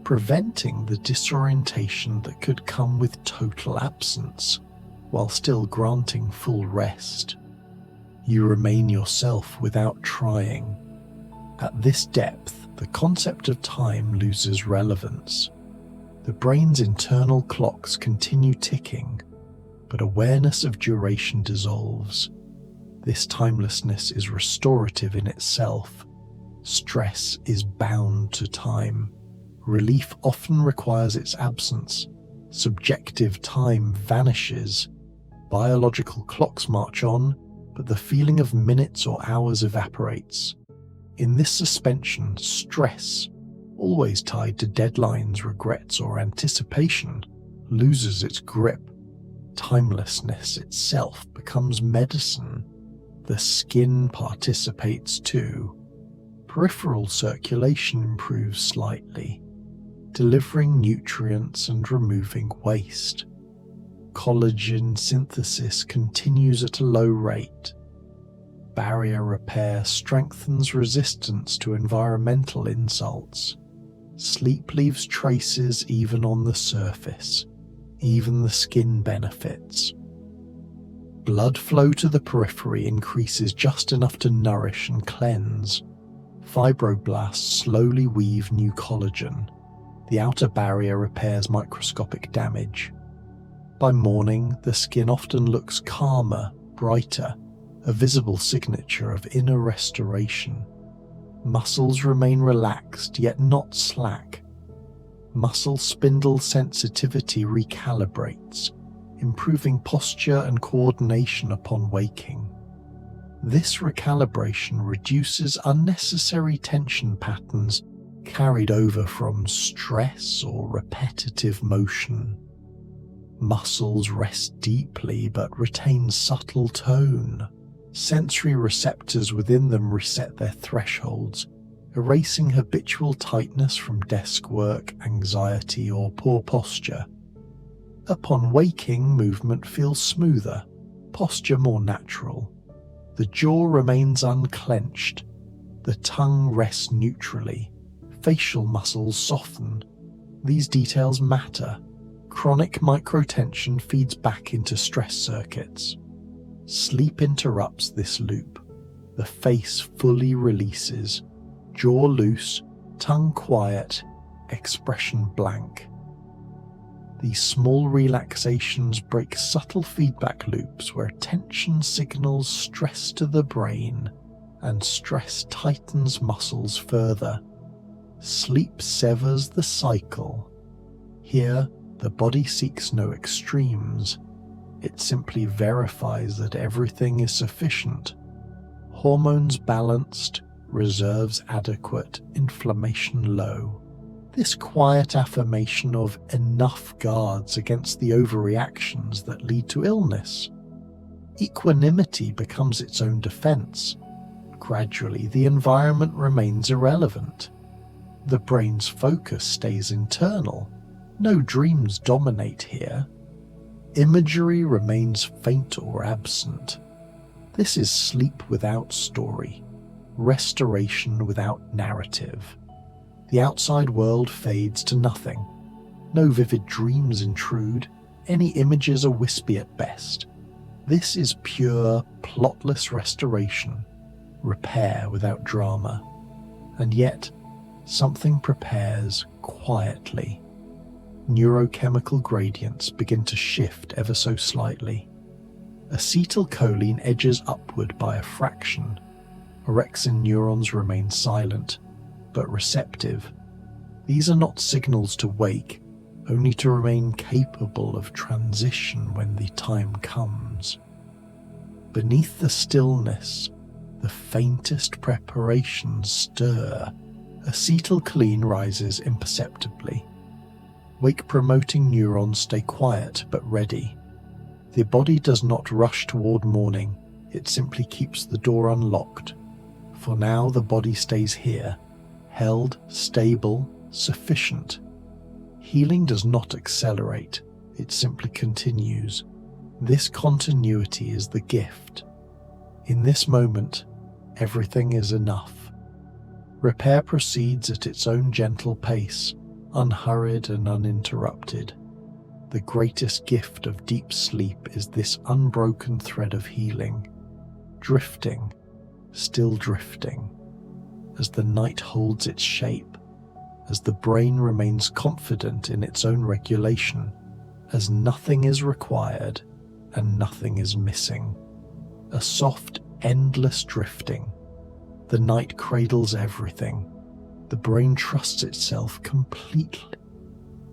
preventing the disorientation that could come with total absence, while still granting full rest. You remain yourself without trying. At this depth, the concept of time loses relevance. The brain's internal clocks continue ticking, but awareness of duration dissolves. This timelessness is restorative in itself. Stress is bound to time. Relief often requires its absence. Subjective time vanishes. Biological clocks march on, but the feeling of minutes or hours evaporates. In this suspension, stress, always tied to deadlines, regrets, or anticipation, loses its grip. Timelessness itself becomes medicine. The skin participates too. Peripheral circulation improves slightly, delivering nutrients and removing waste. Collagen synthesis continues at a low rate. Barrier repair strengthens resistance to environmental insults. Sleep leaves traces even on the surface. Even the skin benefits. Blood flow to the periphery increases just enough to nourish and cleanse. Fibroblasts slowly weave new collagen. The outer barrier repairs microscopic damage. By morning, the skin often looks calmer, brighter, a visible signature of inner restoration. Muscles remain relaxed yet not slack. Muscle spindle sensitivity recalibrates, improving posture and coordination upon waking. This recalibration reduces unnecessary tension patterns carried over from stress or repetitive motion. Muscles rest deeply but retain subtle tone. Sensory receptors within them reset their thresholds, erasing habitual tightness from desk work, anxiety, or poor posture. Upon waking, movement feels smoother, posture more natural. The jaw remains unclenched. The tongue rests neutrally. Facial muscles soften. These details matter. Chronic microtension feeds back into stress circuits. Sleep interrupts this loop. The face fully releases. Jaw loose, tongue quiet, expression blank. These small relaxations break subtle feedback loops where tension signals stress to the brain and stress tightens muscles further. Sleep severs the cycle. Here, the body seeks no extremes. It simply verifies that everything is sufficient. Hormones balanced, reserves adequate, inflammation low. This quiet affirmation of enough guards against the overreactions that lead to illness. Equanimity becomes its own defense. Gradually, the environment remains irrelevant. The brain's focus stays internal. No dreams dominate here. Imagery remains faint or absent. This is sleep without story, restoration without narrative. The outside world fades to nothing. No vivid dreams intrude. Any images are wispy at best. This is pure, plotless restoration, repair without drama. And yet, something prepares quietly. Neurochemical gradients begin to shift ever so slightly. Acetylcholine edges upward by a fraction. Orexin neurons remain silent, but receptive. These are not signals to wake, only to remain capable of transition when the time comes. Beneath the stillness, the faintest preparations stir. Acetylcholine rises imperceptibly. Wake-promoting neurons stay quiet but ready. The body does not rush toward morning, it simply keeps the door unlocked. For now, the body stays here, held, stable, sufficient. Healing does not accelerate, it simply continues. This continuity is the gift. In this moment, everything is enough. Repair proceeds at its own gentle pace, unhurried and uninterrupted. The greatest gift of deep sleep is this unbroken thread of healing, drifting, still drifting, as the night holds its shape, as the brain remains confident in its own regulation, as nothing is required and nothing is missing. A soft, endless drifting. The night cradles everything. The brain trusts itself completely.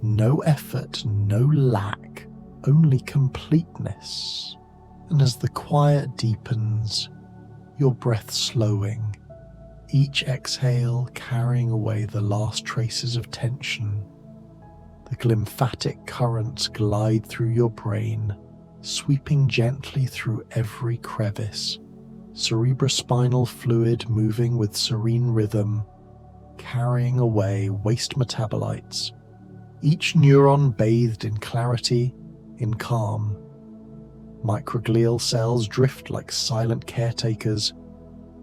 No effort, no lack, only completeness. And as the quiet deepens, your breath slowing, each exhale carrying away the last traces of tension. The glymphatic currents glide through your brain, sweeping gently through every crevice, cerebrospinal fluid moving with serene rhythm, carrying away waste metabolites, each neuron bathed in clarity, in calm. Microglial cells drift like silent caretakers,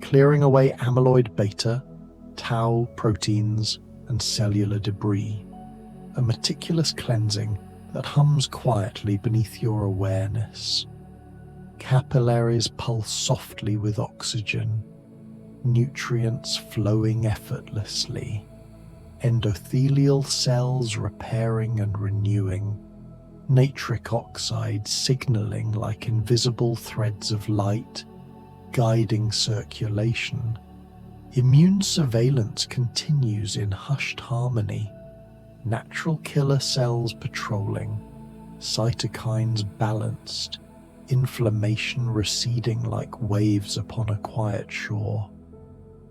clearing away amyloid beta, tau proteins, and cellular debris. A meticulous cleansing that hums quietly beneath your awareness. Capillaries pulse softly with oxygen, nutrients flowing effortlessly, endothelial cells repairing and renewing, nitric oxide signaling like invisible threads of light, guiding circulation. Immune surveillance continues in hushed harmony, natural killer cells patrolling, cytokines balanced, inflammation receding like waves upon a quiet shore.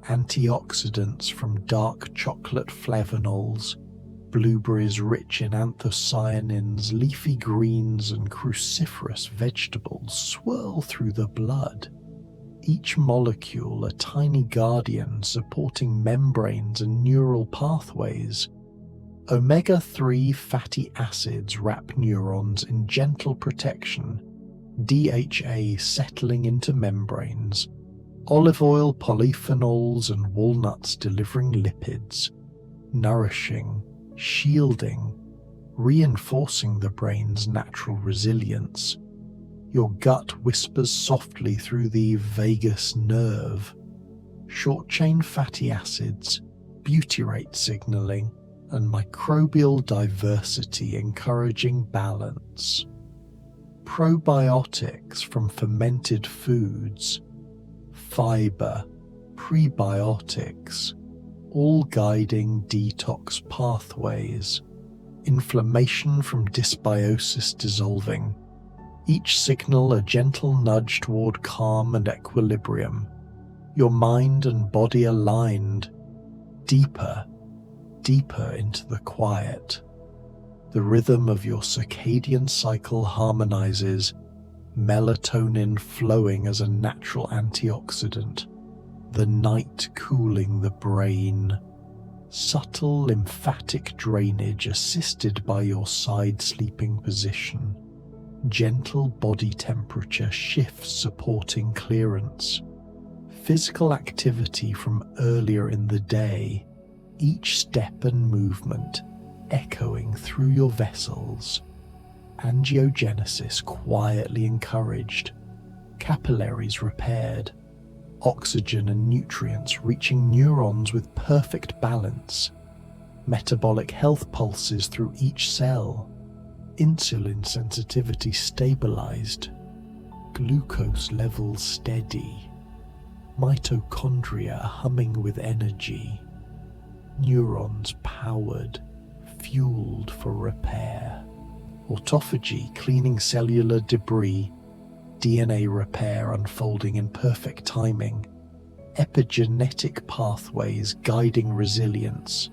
Antioxidants from dark chocolate flavonols, blueberries rich in anthocyanins, leafy greens and cruciferous vegetables swirl through the blood. Each molecule a tiny guardian supporting membranes and neural pathways. Omega-3 fatty acids wrap neurons in gentle protection, DHA settling into membranes, olive oil polyphenols and walnuts delivering lipids, nourishing, shielding, reinforcing the brain's natural resilience. Your gut whispers softly through the vagus nerve. Short-chain fatty acids, butyrate signaling, and microbial diversity encouraging balance. Probiotics from fermented foods, fiber, prebiotics, all guiding detox pathways. Inflammation from dysbiosis dissolving, each signal a gentle nudge toward calm and equilibrium. Your mind and body aligned, deeper, deeper into the quiet. The rhythm of your circadian cycle harmonizes, melatonin flowing as a natural antioxidant, the night cooling the brain. Subtle lymphatic drainage assisted by your side sleeping position. Gentle body temperature shifts supporting clearance. Physical activity from earlier in the day, each step and movement echoing through your vessels. Angiogenesis quietly encouraged, capillaries repaired, oxygen and nutrients reaching neurons with perfect balance, metabolic health pulses through each cell, insulin sensitivity stabilized, glucose levels steady, mitochondria humming with energy, neurons powered, fueled for repair, autophagy cleaning cellular debris, DNA repair unfolding in perfect timing, epigenetic pathways guiding resilience,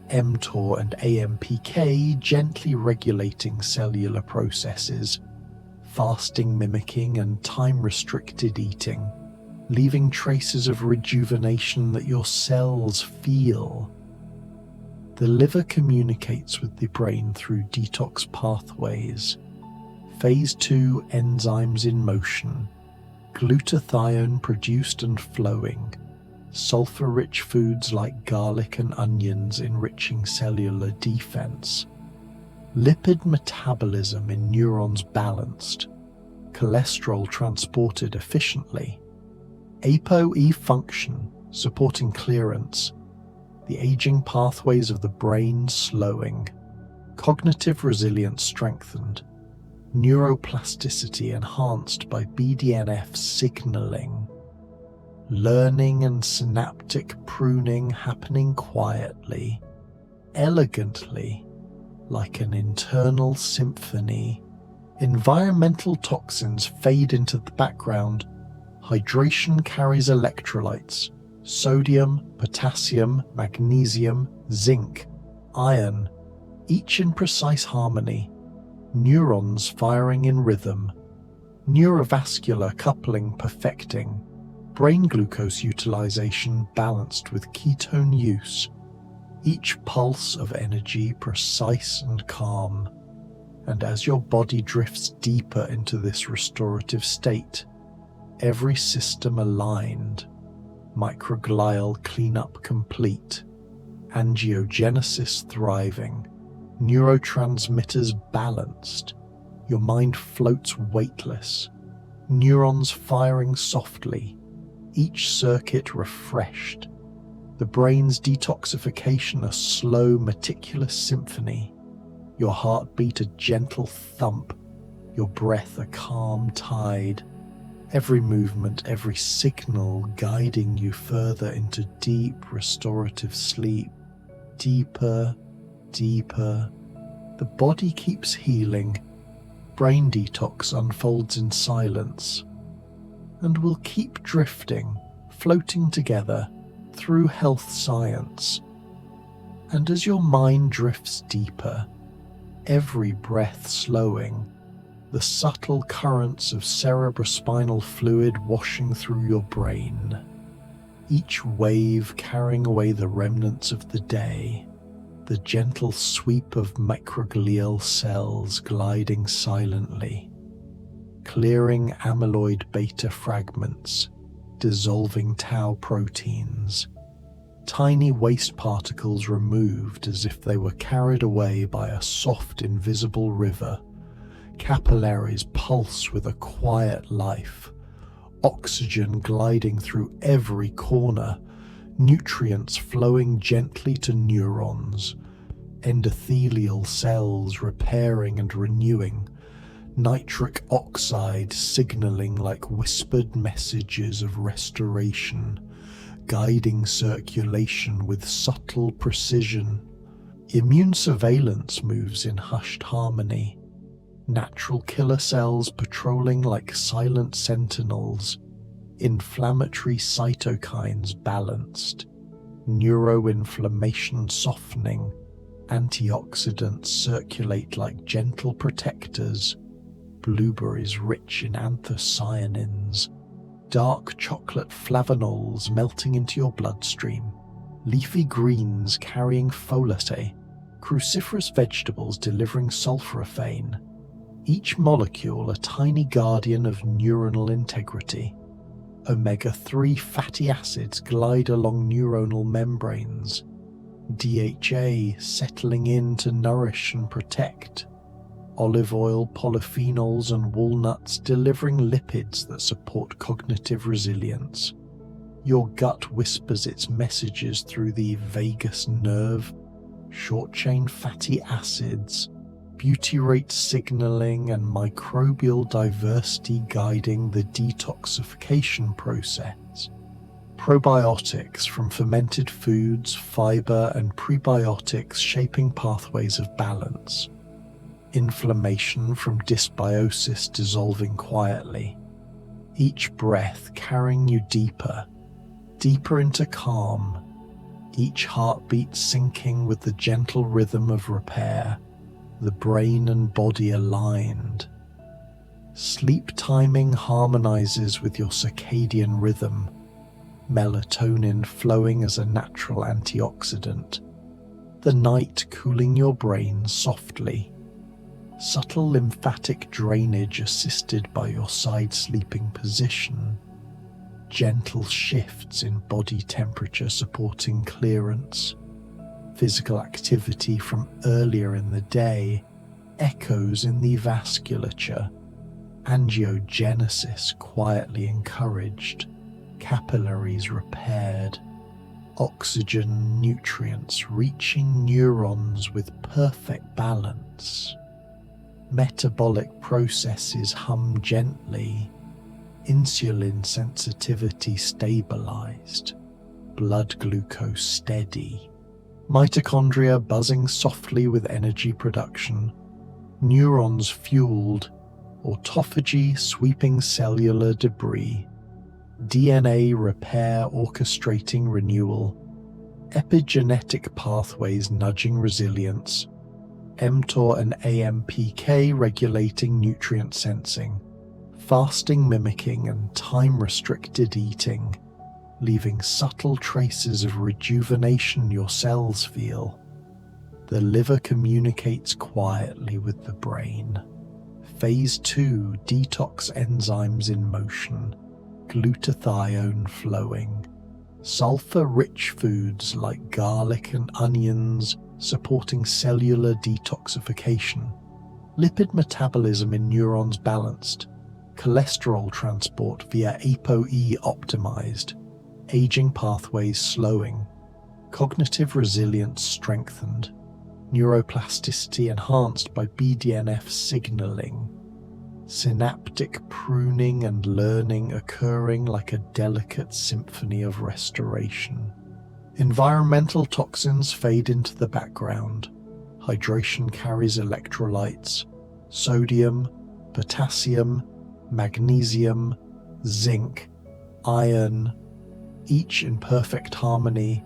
mTOR and AMPK gently regulating cellular processes, fasting mimicking and time-restricted eating, leaving traces of rejuvenation that your cells feel. The liver communicates with the brain through detox pathways. Phase 2 enzymes in motion, glutathione produced and flowing, sulfur-rich foods like garlic and onions enriching cellular defense, lipid metabolism in neurons balanced, cholesterol transported efficiently, ApoE function supporting clearance, the aging pathways of the brain slowing, cognitive resilience strengthened, neuroplasticity enhanced by BDNF signaling, learning and synaptic pruning happening quietly, elegantly, like an internal symphony. Environmental toxins fade into the background. Hydration carries electrolytes, sodium, potassium, magnesium, zinc, iron, each in precise harmony, neurons firing in rhythm, neurovascular coupling perfecting, brain glucose utilization balanced with ketone use, each pulse of energy precise and calm. And as your body drifts deeper into this restorative state, every system aligned, microglial cleanup complete, angiogenesis thriving, neurotransmitters balanced, your mind floats weightless, neurons firing softly, each circuit refreshed, the brain's detoxification a slow, meticulous symphony, your heartbeat a gentle thump, your breath a calm tide, every movement, every signal guiding you further into deep restorative sleep, deeper, deeper. The body keeps healing, brain detox unfolds in silence, and we'll keep drifting, floating together through health science. And as your mind drifts deeper, every breath slowing, the subtle currents of cerebrospinal fluid washing through your brain, each wave carrying away the remnants of the day, the gentle sweep of microglial cells gliding silently, clearing amyloid beta fragments, dissolving tau proteins, tiny waste particles removed as if they were carried away by a soft invisible river. Capillaries pulse with a quiet life, oxygen gliding through every corner, nutrients flowing gently to neurons, endothelial cells repairing and renewing, nitric oxide signaling like whispered messages of restoration, guiding circulation with subtle precision. Immune surveillance moves in hushed harmony, natural killer cells patrolling like silent sentinels, inflammatory cytokines balanced, neuroinflammation softening, antioxidants circulate like gentle protectors, blueberries rich in anthocyanins, dark chocolate flavanols melting into your bloodstream, leafy greens carrying folate, cruciferous vegetables delivering sulforaphane, each molecule a tiny guardian of neuronal integrity. Omega-3 fatty acids glide along neuronal membranes, DHA settling in to nourish and protect, olive oil, polyphenols and walnuts delivering lipids that support cognitive resilience. Your gut whispers its messages through the vagus nerve, short-chain fatty acids, butyrate signaling and microbial diversity guiding the detoxification process. Probiotics from fermented foods, fiber, and prebiotics shaping pathways of balance. Inflammation from dysbiosis dissolving quietly. Each breath carrying you deeper, deeper into calm. Each heartbeat syncing with the gentle rhythm of repair, the brain and body aligned. Sleep timing harmonizes with your circadian rhythm, melatonin flowing as a natural antioxidant, the night cooling your brain softly, subtle lymphatic drainage assisted by your side sleeping position, gentle shifts in body temperature supporting clearance, physical activity from earlier in the day echoes in the vasculature, angiogenesis quietly encouraged, capillaries repaired, oxygen nutrients reaching neurons with perfect balance. Metabolic processes hum gently, insulin sensitivity stabilized, blood glucose steady, mitochondria buzzing softly with energy production, neurons fueled, autophagy sweeping cellular debris, DNA repair orchestrating renewal, epigenetic pathways nudging resilience, mTOR and AMPK regulating nutrient sensing, fasting mimicking and time-restricted eating, leaving subtle traces of rejuvenation your cells feel. The liver communicates quietly with the brain. Phase 2, detox enzymes in motion, glutathione flowing, sulfur-rich foods like garlic and onions supporting cellular detoxification, lipid metabolism in neurons balanced, cholesterol transport via ApoE optimized, aging pathways slowing, cognitive resilience strengthened, neuroplasticity enhanced by BDNF signaling, synaptic pruning and learning occurring like a delicate symphony of restoration. Environmental toxins fade into the background. Hydration carries electrolytes, sodium, potassium, magnesium, zinc, iron, each in perfect harmony,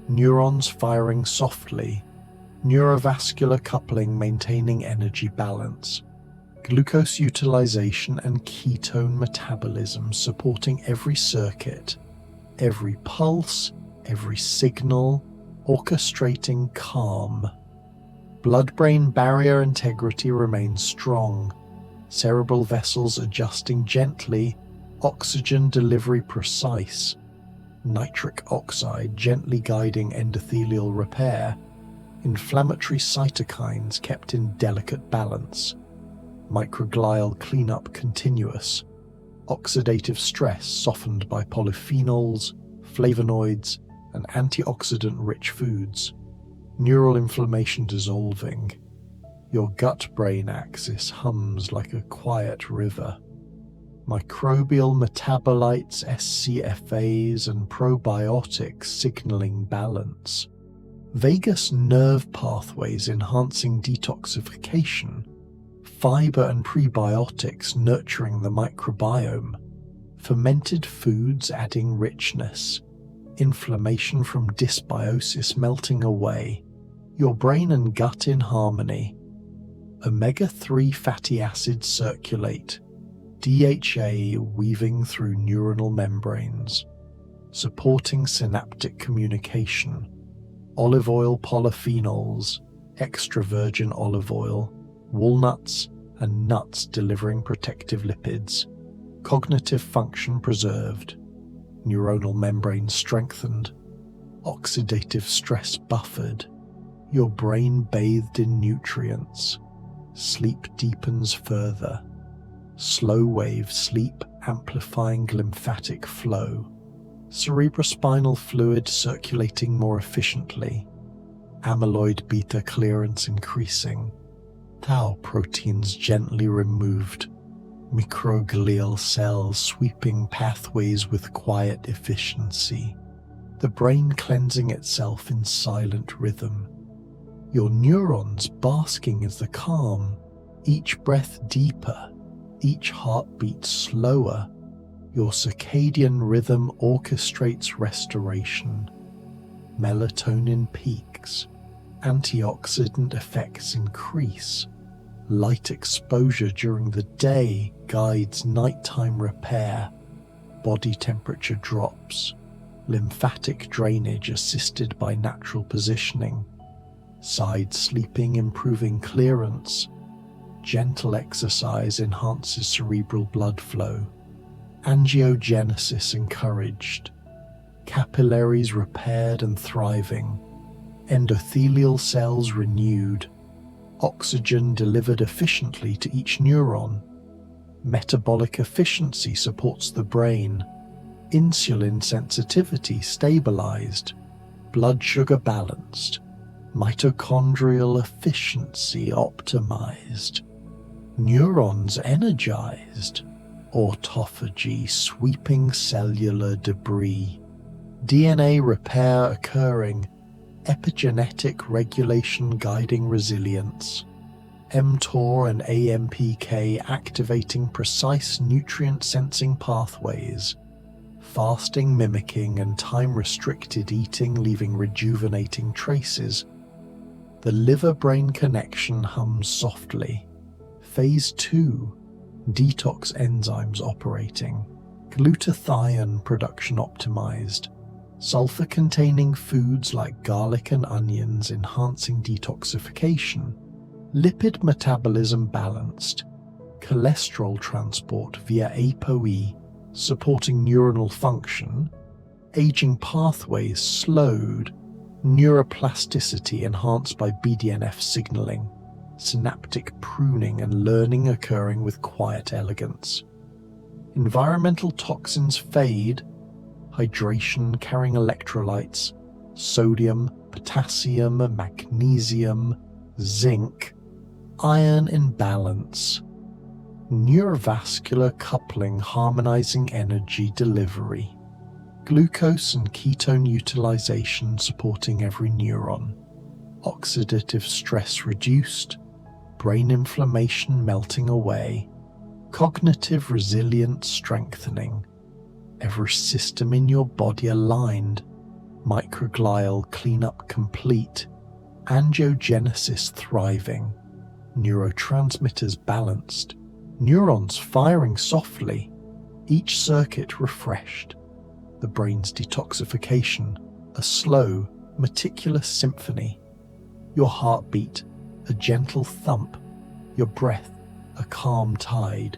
neurons firing softly, neurovascular coupling maintaining energy balance, glucose utilization and ketone metabolism supporting every circuit, every pulse, every signal, orchestrating calm. Blood-brain barrier integrity remains strong, cerebral vessels adjusting gently, oxygen delivery precise, nitric oxide gently guiding endothelial repair, inflammatory cytokines kept in delicate balance, microglial cleanup continuous, oxidative stress softened by polyphenols, flavonoids, and antioxidant-rich foods, neural inflammation dissolving. Your gut-brain axis hums like a quiet river. Microbial metabolites, SCFAs, and probiotics signaling balance. Vagus nerve pathways enhancing detoxification. Fiber and prebiotics nurturing the microbiome. Fermented foods adding richness. Inflammation from dysbiosis melting away. Your brain and gut in harmony. Omega-3 fatty acids circulate. DHA weaving through neuronal membranes, supporting synaptic communication. Olive oil polyphenols, extra virgin olive oil, walnuts, and nuts delivering protective lipids. Cognitive function preserved. Neuronal membranes strengthened. Oxidative stress buffered. Your brain bathed in nutrients. Sleep deepens further. Slow wave sleep amplifying lymphatic flow. Cerebrospinal fluid circulating more efficiently. Amyloid beta clearance increasing. tau proteins gently removed, microglial cells sweeping pathways with quiet efficiency, the brain cleansing itself in silent rhythm, your neurons basking in the calm, each breath deeper, each heartbeat slower. Your circadian rhythm orchestrates restoration. Melatonin peaks, antioxidant effects increase, light exposure during the day guides nighttime repair, body temperature drops, lymphatic drainage assisted by natural positioning, side sleeping improving clearance, gentle exercise enhances cerebral blood flow, angiogenesis encouraged, capillaries repaired and thriving, endothelial cells renewed, oxygen delivered efficiently to each neuron, metabolic efficiency supports the brain, insulin sensitivity stabilized, blood sugar balanced, mitochondrial efficiency optimized, neurons energized, autophagy sweeping cellular debris, DNA repair occurring, epigenetic regulation guiding resilience, mTOR and AMPK activating precise nutrient sensing pathways, fasting mimicking and time-restricted eating leaving rejuvenating traces. The liver-brain connection hums softly. Phase 2, detox enzymes operating, glutathione production optimized, sulfur-containing foods like garlic and onions enhancing detoxification, lipid metabolism balanced, cholesterol transport via ApoE supporting neuronal function, aging pathways slowed, neuroplasticity enhanced by BDNF signaling, synaptic pruning and learning occurring with quiet elegance. Environmental toxins fade, hydration carrying electrolytes, sodium, potassium, magnesium, zinc, iron in balance, neurovascular coupling harmonizing energy delivery, glucose and ketone utilization supporting every neuron, oxidative stress reduced, brain inflammation melting away, cognitive resilience strengthening, every system in your body aligned, microglial cleanup complete, angiogenesis thriving, neurotransmitters balanced, neurons firing softly, each circuit refreshed, the brain's detoxification, a slow, meticulous symphony, your heartbeat, a gentle thump, your breath, a calm tide,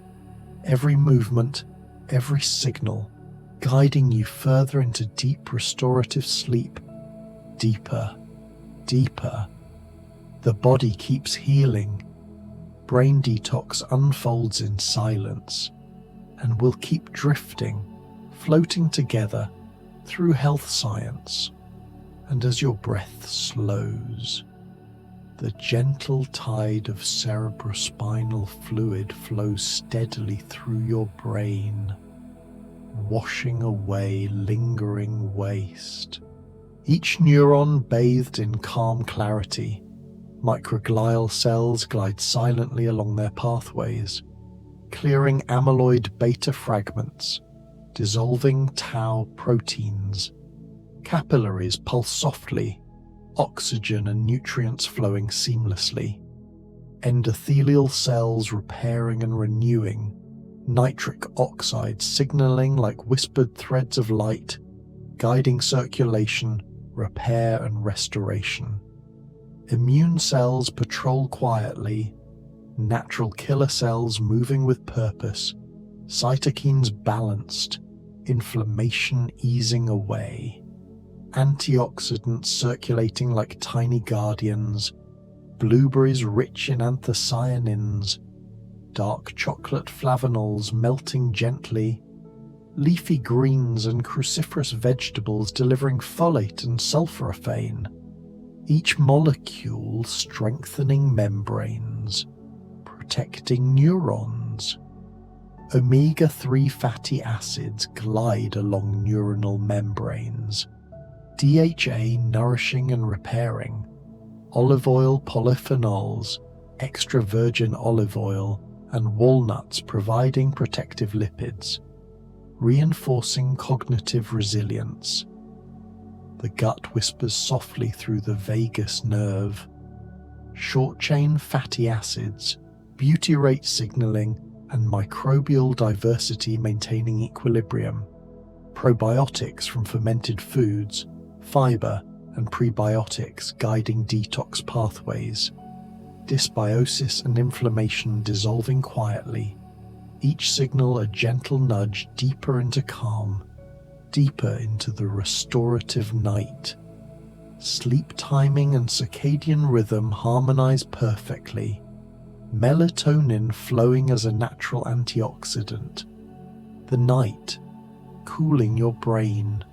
every movement, every signal, guiding you further into deep restorative sleep, deeper, deeper. The body keeps healing. Brain detox unfolds in silence and will keep drifting, floating together through health science. And as your breath slows, the gentle tide of cerebrospinal fluid flows steadily through your brain, washing away lingering waste. Each neuron bathed in calm clarity, microglial cells glide silently along their pathways, clearing amyloid beta fragments, dissolving tau proteins. Capillaries pulse softly, oxygen and nutrients flowing seamlessly. Endothelial cells repairing and renewing, nitric oxide signaling like whispered threads of light, guiding circulation, repair and restoration. Immune cells patrol quietly, natural killer cells moving with purpose, cytokines balanced, inflammation easing away, antioxidants circulating like tiny guardians, blueberries rich in anthocyanins, dark chocolate flavonols melting gently, leafy greens and cruciferous vegetables delivering folate and sulforaphane, each molecule strengthening membranes, protecting neurons. Omega-3 fatty acids glide along neuronal membranes, DHA nourishing and repairing, olive oil polyphenols, extra virgin olive oil, and walnuts providing protective lipids, reinforcing cognitive resilience. The gut whispers softly through the vagus nerve. Short-chain fatty acids, butyrate signaling, and microbial diversity maintaining equilibrium. Probiotics from fermented foods, fiber, and prebiotics guiding detox pathways. Dysbiosis and inflammation dissolving quietly. Each signal a gentle nudge deeper into calm, deeper into the restorative night. Sleep timing and circadian rhythm harmonize perfectly. Melatonin flowing as a natural antioxidant. The night, cooling your brain.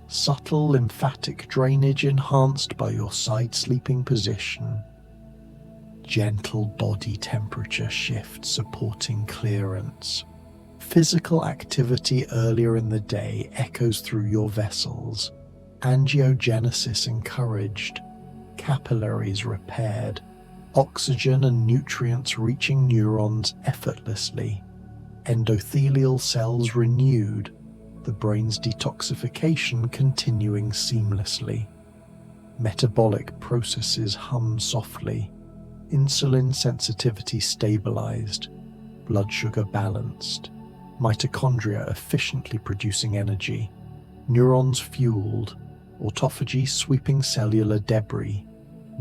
Subtle lymphatic drainage enhanced by your side-sleeping position. Gentle body temperature shift supporting clearance. Physical activity earlier in the day echoes through your vessels. Angiogenesis encouraged. Capillaries repaired. Oxygen and nutrients reaching neurons effortlessly. Endothelial cells renewed. The brain's detoxification continuing seamlessly. Metabolic processes hum softly. Insulin sensitivity stabilized. Blood sugar balanced. Mitochondria efficiently producing energy. Neurons fueled. Autophagy sweeping cellular debris.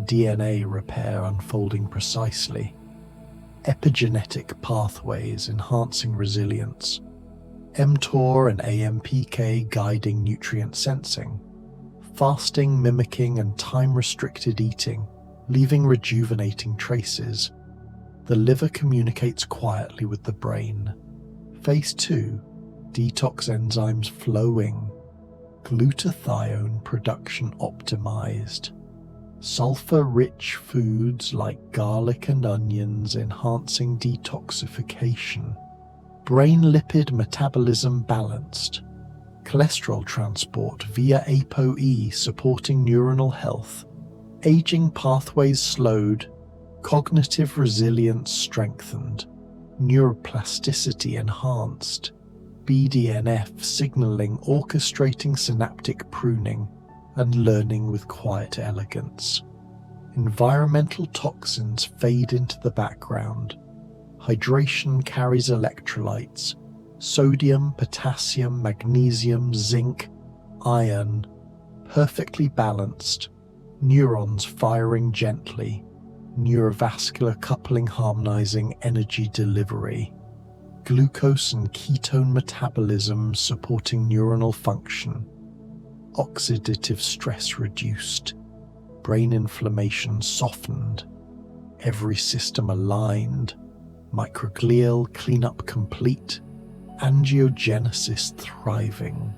DNA repair unfolding precisely. Epigenetic pathways enhancing resilience. mTOR and AMPK guiding nutrient sensing. Fasting mimicking and time-restricted eating, leaving rejuvenating traces. The liver communicates quietly with the brain. Phase 2, detox enzymes flowing. Glutathione production optimized. Sulfur-rich foods like garlic and onions enhancing detoxification. Brain lipid metabolism balanced. Cholesterol transport via ApoE supporting neuronal health. Aging pathways slowed. Cognitive resilience strengthened. Neuroplasticity enhanced. BDNF signaling orchestrating synaptic pruning and learning with quiet elegance. Environmental toxins fade into the background. Hydration carries electrolytes, sodium, potassium, magnesium, zinc, iron, perfectly balanced, neurons firing gently, neurovascular coupling harmonizing energy delivery, glucose and ketone metabolism supporting neuronal function, oxidative stress reduced, brain inflammation softened, every system aligned, microglial cleanup complete, angiogenesis thriving,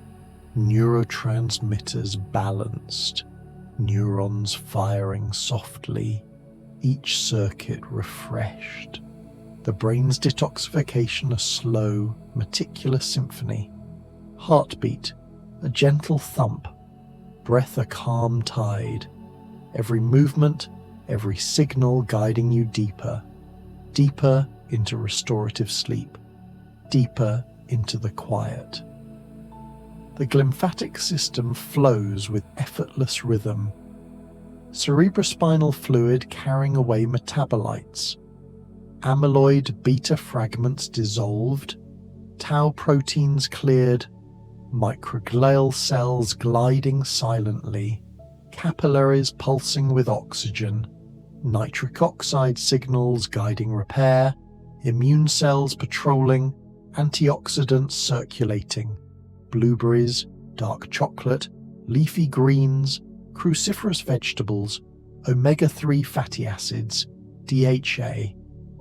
neurotransmitters balanced, neurons firing softly, each circuit refreshed. The brain's detoxification a slow, meticulous symphony. Heartbeat, a gentle thump. Breath a calm tide. Every movement, every signal guiding you deeper. Deeper into restorative sleep. Deeper into the quiet. The glymphatic system flows with effortless rhythm. Cerebrospinal fluid carrying away metabolites. Amyloid beta fragments dissolved. Tau proteins cleared. Microglial cells gliding silently. Capillaries pulsing with oxygen. Nitric oxide signals guiding repair. Immune cells patrolling. Antioxidants circulating. Blueberries, dark chocolate, leafy greens, cruciferous vegetables, omega-3 fatty acids, DHA,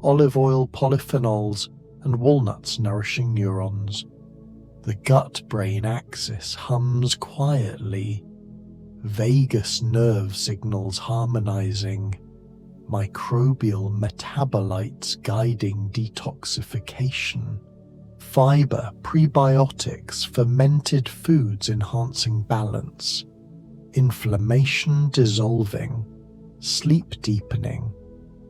olive oil polyphenols, and walnuts nourishing neurons. The gut-brain axis hums quietly. Vagus nerve signals harmonizing. microbial metabolites guiding detoxification, fiber, prebiotics, fermented foods enhancing balance, inflammation dissolving, sleep deepening,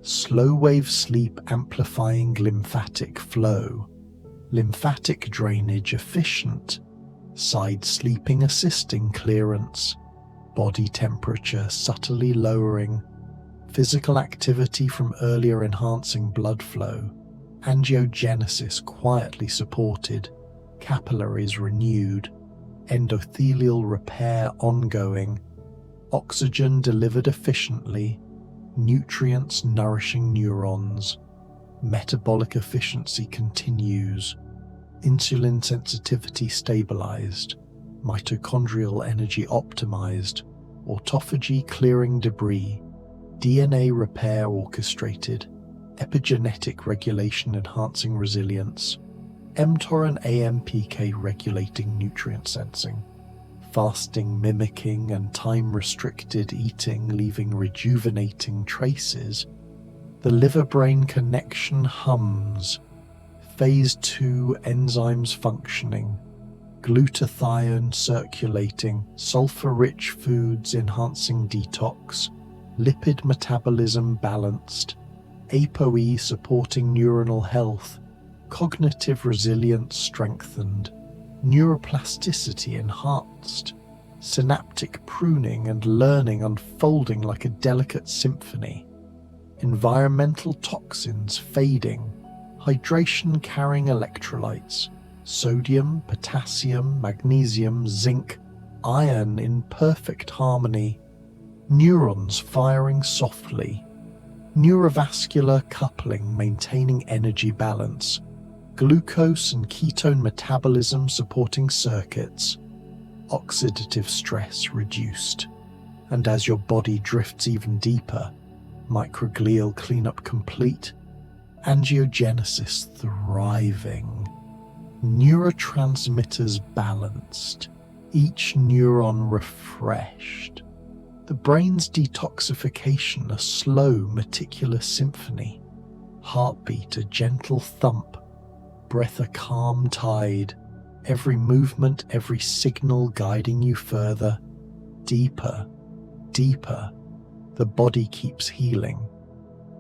slow wave sleep amplifying lymphatic flow, lymphatic drainage efficient, side sleeping assisting clearance, body temperature subtly lowering, physical activity from earlier enhancing blood flow, angiogenesis quietly supported, capillaries renewed, endothelial repair ongoing, oxygen delivered efficiently, nutrients nourishing neurons, metabolic efficiency continues, insulin sensitivity stabilized, mitochondrial energy optimized, autophagy clearing debris, DNA repair orchestrated, epigenetic regulation enhancing resilience, mTOR and AMPK regulating nutrient sensing, fasting mimicking and time-restricted eating leaving rejuvenating traces, the liver-brain connection hums, phase 2 enzymes functioning, glutathione circulating, sulfur-rich foods enhancing detox, lipid metabolism balanced, ApoE supporting neuronal health, cognitive resilience strengthened, neuroplasticity enhanced, synaptic pruning and learning unfolding like a delicate symphony, environmental toxins fading, hydration carrying electrolytes, sodium, potassium, magnesium, zinc, iron in perfect harmony, neurons firing softly, neurovascular coupling maintaining energy balance, glucose and ketone metabolism supporting circuits, oxidative stress reduced, and as your body drifts even deeper, microglial cleanup complete, angiogenesis thriving, neurotransmitters balanced, each neuron refreshed, the brain's detoxification a slow, meticulous symphony, heartbeat a gentle thump, breath a calm tide, every movement, every signal guiding you further, deeper, deeper. The body keeps healing.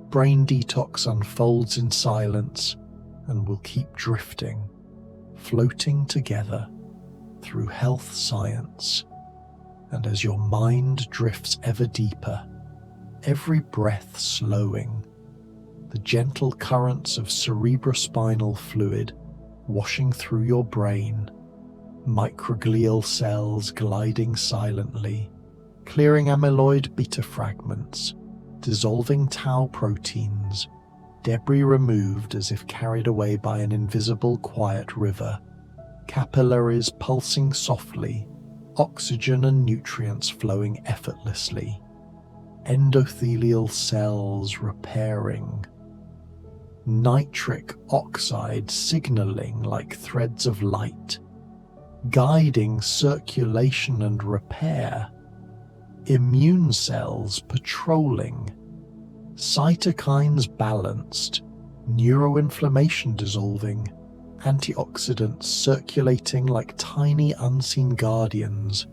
Brain detox unfolds in silence and will keep drifting, floating together through health science. And as your mind drifts ever deeper, every breath slowing, the gentle currents of cerebrospinal fluid washing through your brain, microglial cells gliding silently, clearing amyloid beta fragments, dissolving tau proteins, debris removed as if carried away by an invisible quiet river, capillaries pulsing softly, oxygen and nutrients flowing effortlessly, endothelial cells repairing, nitric oxide signaling like threads of light, guiding circulation and repair, immune cells patrolling, cytokines balanced, neuroinflammation dissolving, antioxidants circulating like tiny unseen guardians,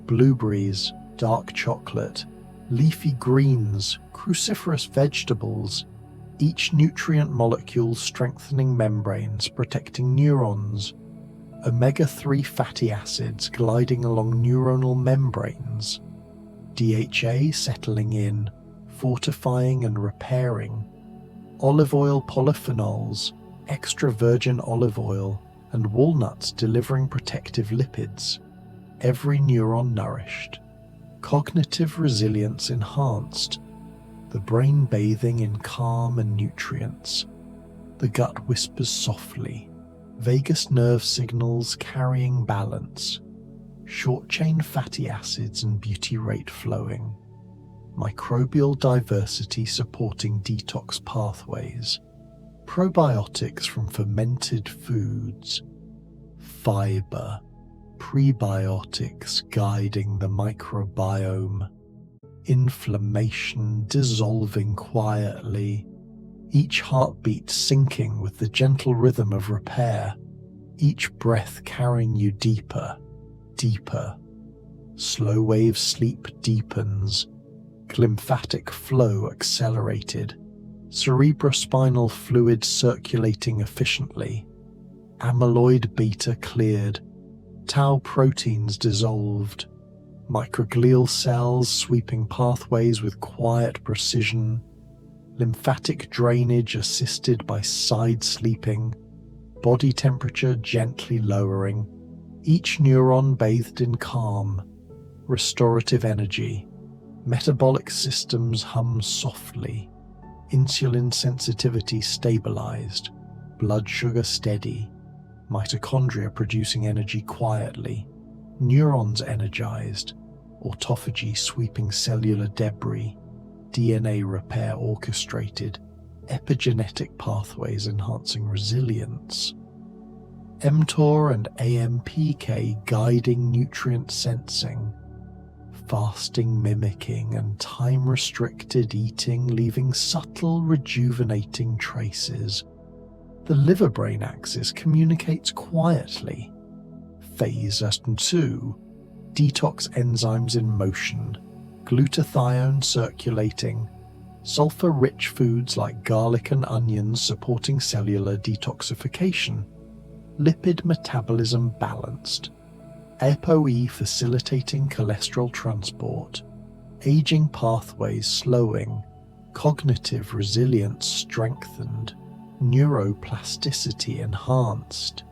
blueberries, dark chocolate, leafy greens, cruciferous vegetables, each nutrient molecule strengthening membranes, protecting neurons, omega-3 fatty acids gliding along neuronal membranes, DHA settling in, fortifying and repairing, olive oil polyphenols, extra virgin olive oil, and walnuts delivering protective lipids, every neuron nourished, cognitive resilience enhanced, the brain bathing in calm and nutrients, the gut whispers softly, vagus nerve signals carrying balance, short-chain fatty acids and butyrate flowing, microbial diversity supporting detox pathways, probiotics from fermented foods, fiber, prebiotics guiding the microbiome, inflammation dissolving quietly, each heartbeat syncing with the gentle rhythm of repair, each breath carrying you deeper, deeper. Slow wave sleep deepens, glymphatic flow accelerated, cerebrospinal fluid circulating efficiently, amyloid beta cleared, tau proteins dissolved, microglial cells sweeping pathways with quiet precision, lymphatic drainage assisted by side sleeping, body temperature gently lowering, each neuron bathed in calm, restorative energy, metabolic systems hum softly, insulin sensitivity stabilized, blood sugar steady, mitochondria producing energy quietly, neurons energized, autophagy sweeping cellular debris, DNA repair orchestrated, epigenetic pathways enhancing resilience, mTOR and AMPK guiding nutrient sensing, fasting mimicking and time-restricted eating leaving subtle rejuvenating traces. The liver-brain axis communicates quietly. Phase 2. Detox enzymes in motion, glutathione circulating, sulfur-rich foods like garlic and onions supporting cellular detoxification, lipid metabolism balanced, ApoE facilitating cholesterol transport, aging pathways slowing, cognitive resilience strengthened, neuroplasticity enhanced,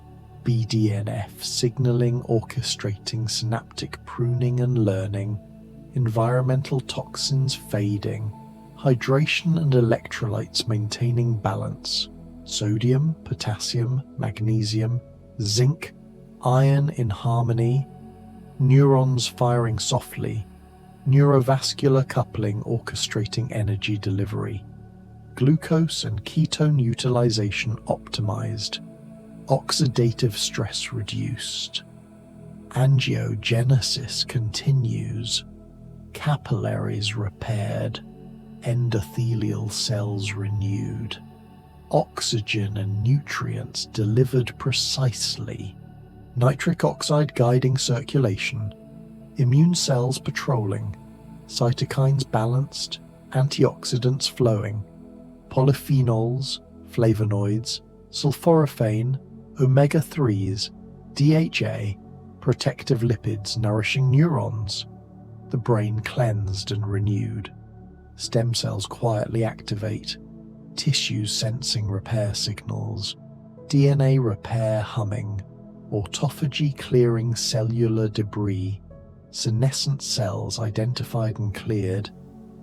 BDNF signaling orchestrating synaptic pruning and learning, environmental toxins fading, hydration and electrolytes maintaining balance, sodium, potassium, magnesium, zinc, iron in harmony, neurons firing softly, neurovascular coupling orchestrating energy delivery, glucose and ketone utilization optimized, oxidative stress reduced, angiogenesis continues, capillaries repaired, endothelial cells renewed, oxygen and nutrients delivered precisely, nitric oxide guiding circulation, immune cells patrolling, cytokines balanced, antioxidants flowing, polyphenols, flavonoids, sulforaphane, omega-3s, DHA, protective lipids nourishing neurons, the brain cleansed and renewed, stem cells quietly activate, tissues sensing repair signals, DNA repair humming, autophagy clearing cellular debris, senescent cells identified and cleared,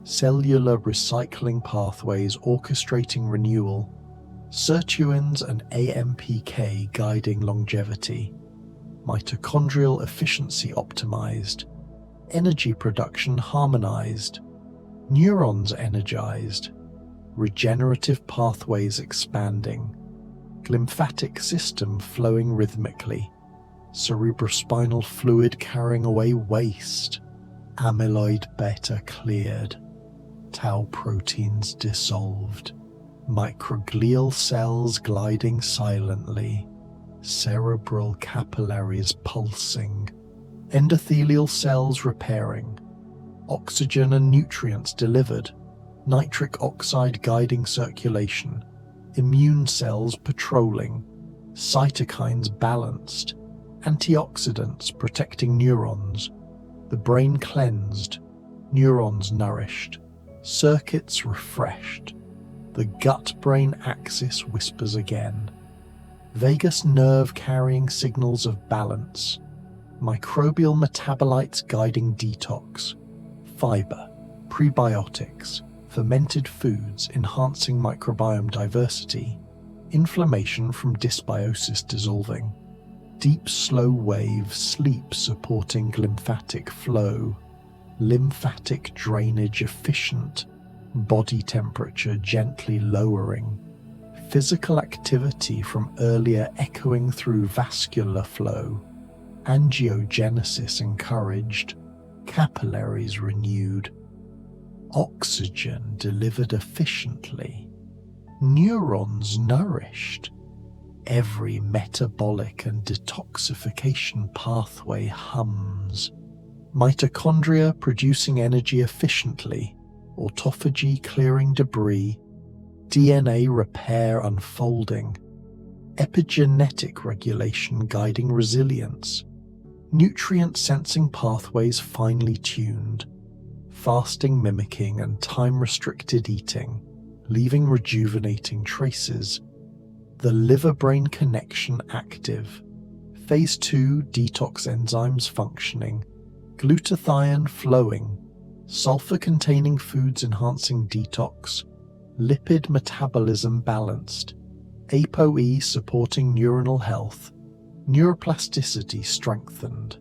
cellular recycling pathways orchestrating renewal, sirtuins and AMPK guiding longevity, mitochondrial efficiency optimized, energy production harmonized, neurons energized, regenerative pathways expanding, glymphatic system flowing rhythmically, cerebrospinal fluid carrying away waste, amyloid beta cleared, tau proteins dissolved, microglial cells gliding silently, cerebral capillaries pulsing, endothelial cells repairing, oxygen and nutrients delivered, nitric oxide guiding circulation, immune cells patrolling, cytokines balanced, antioxidants protecting neurons, the brain cleansed, neurons nourished, circuits refreshed, the gut-brain axis whispers again, vagus nerve carrying signals of balance, microbial metabolites guiding detox, fiber, prebiotics, fermented foods enhancing microbiome diversity, inflammation from dysbiosis dissolving, deep slow wave sleep supporting glymphatic flow, lymphatic drainage efficient, body temperature gently lowering, physical activity from earlier echoing through vascular flow, angiogenesis encouraged, capillaries renewed, oxygen delivered efficiently, neurons nourished, every metabolic and detoxification pathway hums, mitochondria producing energy efficiently, autophagy clearing debris, DNA repair unfolding, epigenetic regulation guiding resilience, nutrient sensing pathways finely tuned, fasting mimicking and time-restricted eating, leaving rejuvenating traces, the liver-brain connection active, Phase 2 detox enzymes functioning, glutathione flowing, sulfur-containing foods enhancing detox, lipid metabolism balanced, ApoE supporting neuronal health, neuroplasticity strengthened,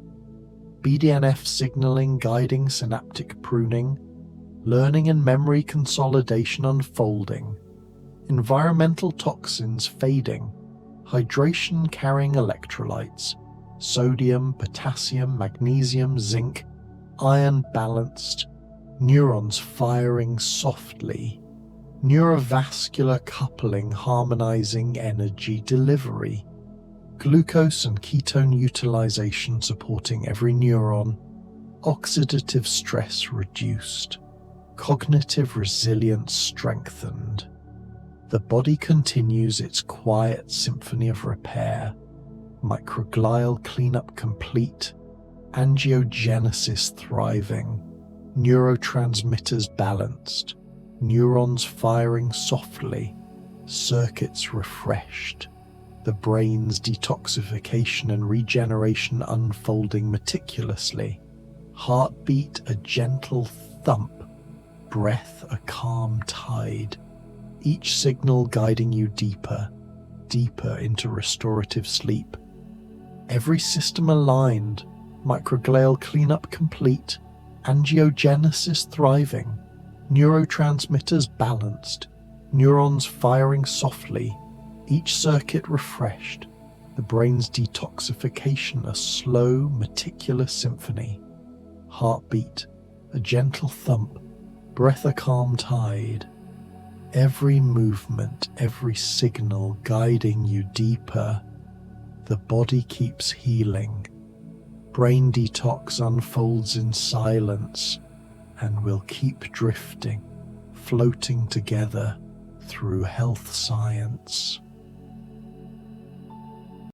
BDNF signaling guiding synaptic pruning, learning and memory consolidation unfolding, environmental toxins fading, hydration carrying electrolytes, sodium, potassium, magnesium, zinc, iron balanced, neurons firing softly, neurovascular coupling harmonizing energy delivery, glucose and ketone utilization supporting every neuron, oxidative stress reduced, cognitive resilience strengthened. The body continues its quiet symphony of repair, microglial cleanup complete, angiogenesis thriving, neurotransmitters balanced, neurons firing softly, circuits refreshed, the brain's detoxification and regeneration unfolding meticulously, heartbeat a gentle thump, breath a calm tide, each signal guiding you deeper, deeper into restorative sleep. Every system aligned, microglial cleanup complete, angiogenesis thriving, neurotransmitters balanced, neurons firing softly, each circuit refreshed, the brain's detoxification a slow, meticulous symphony. Heartbeat, a gentle thump, breath a calm tide. Every movement, every signal guiding you deeper. The body keeps healing. Brain detox unfolds in silence and will keep drifting, floating together through health science.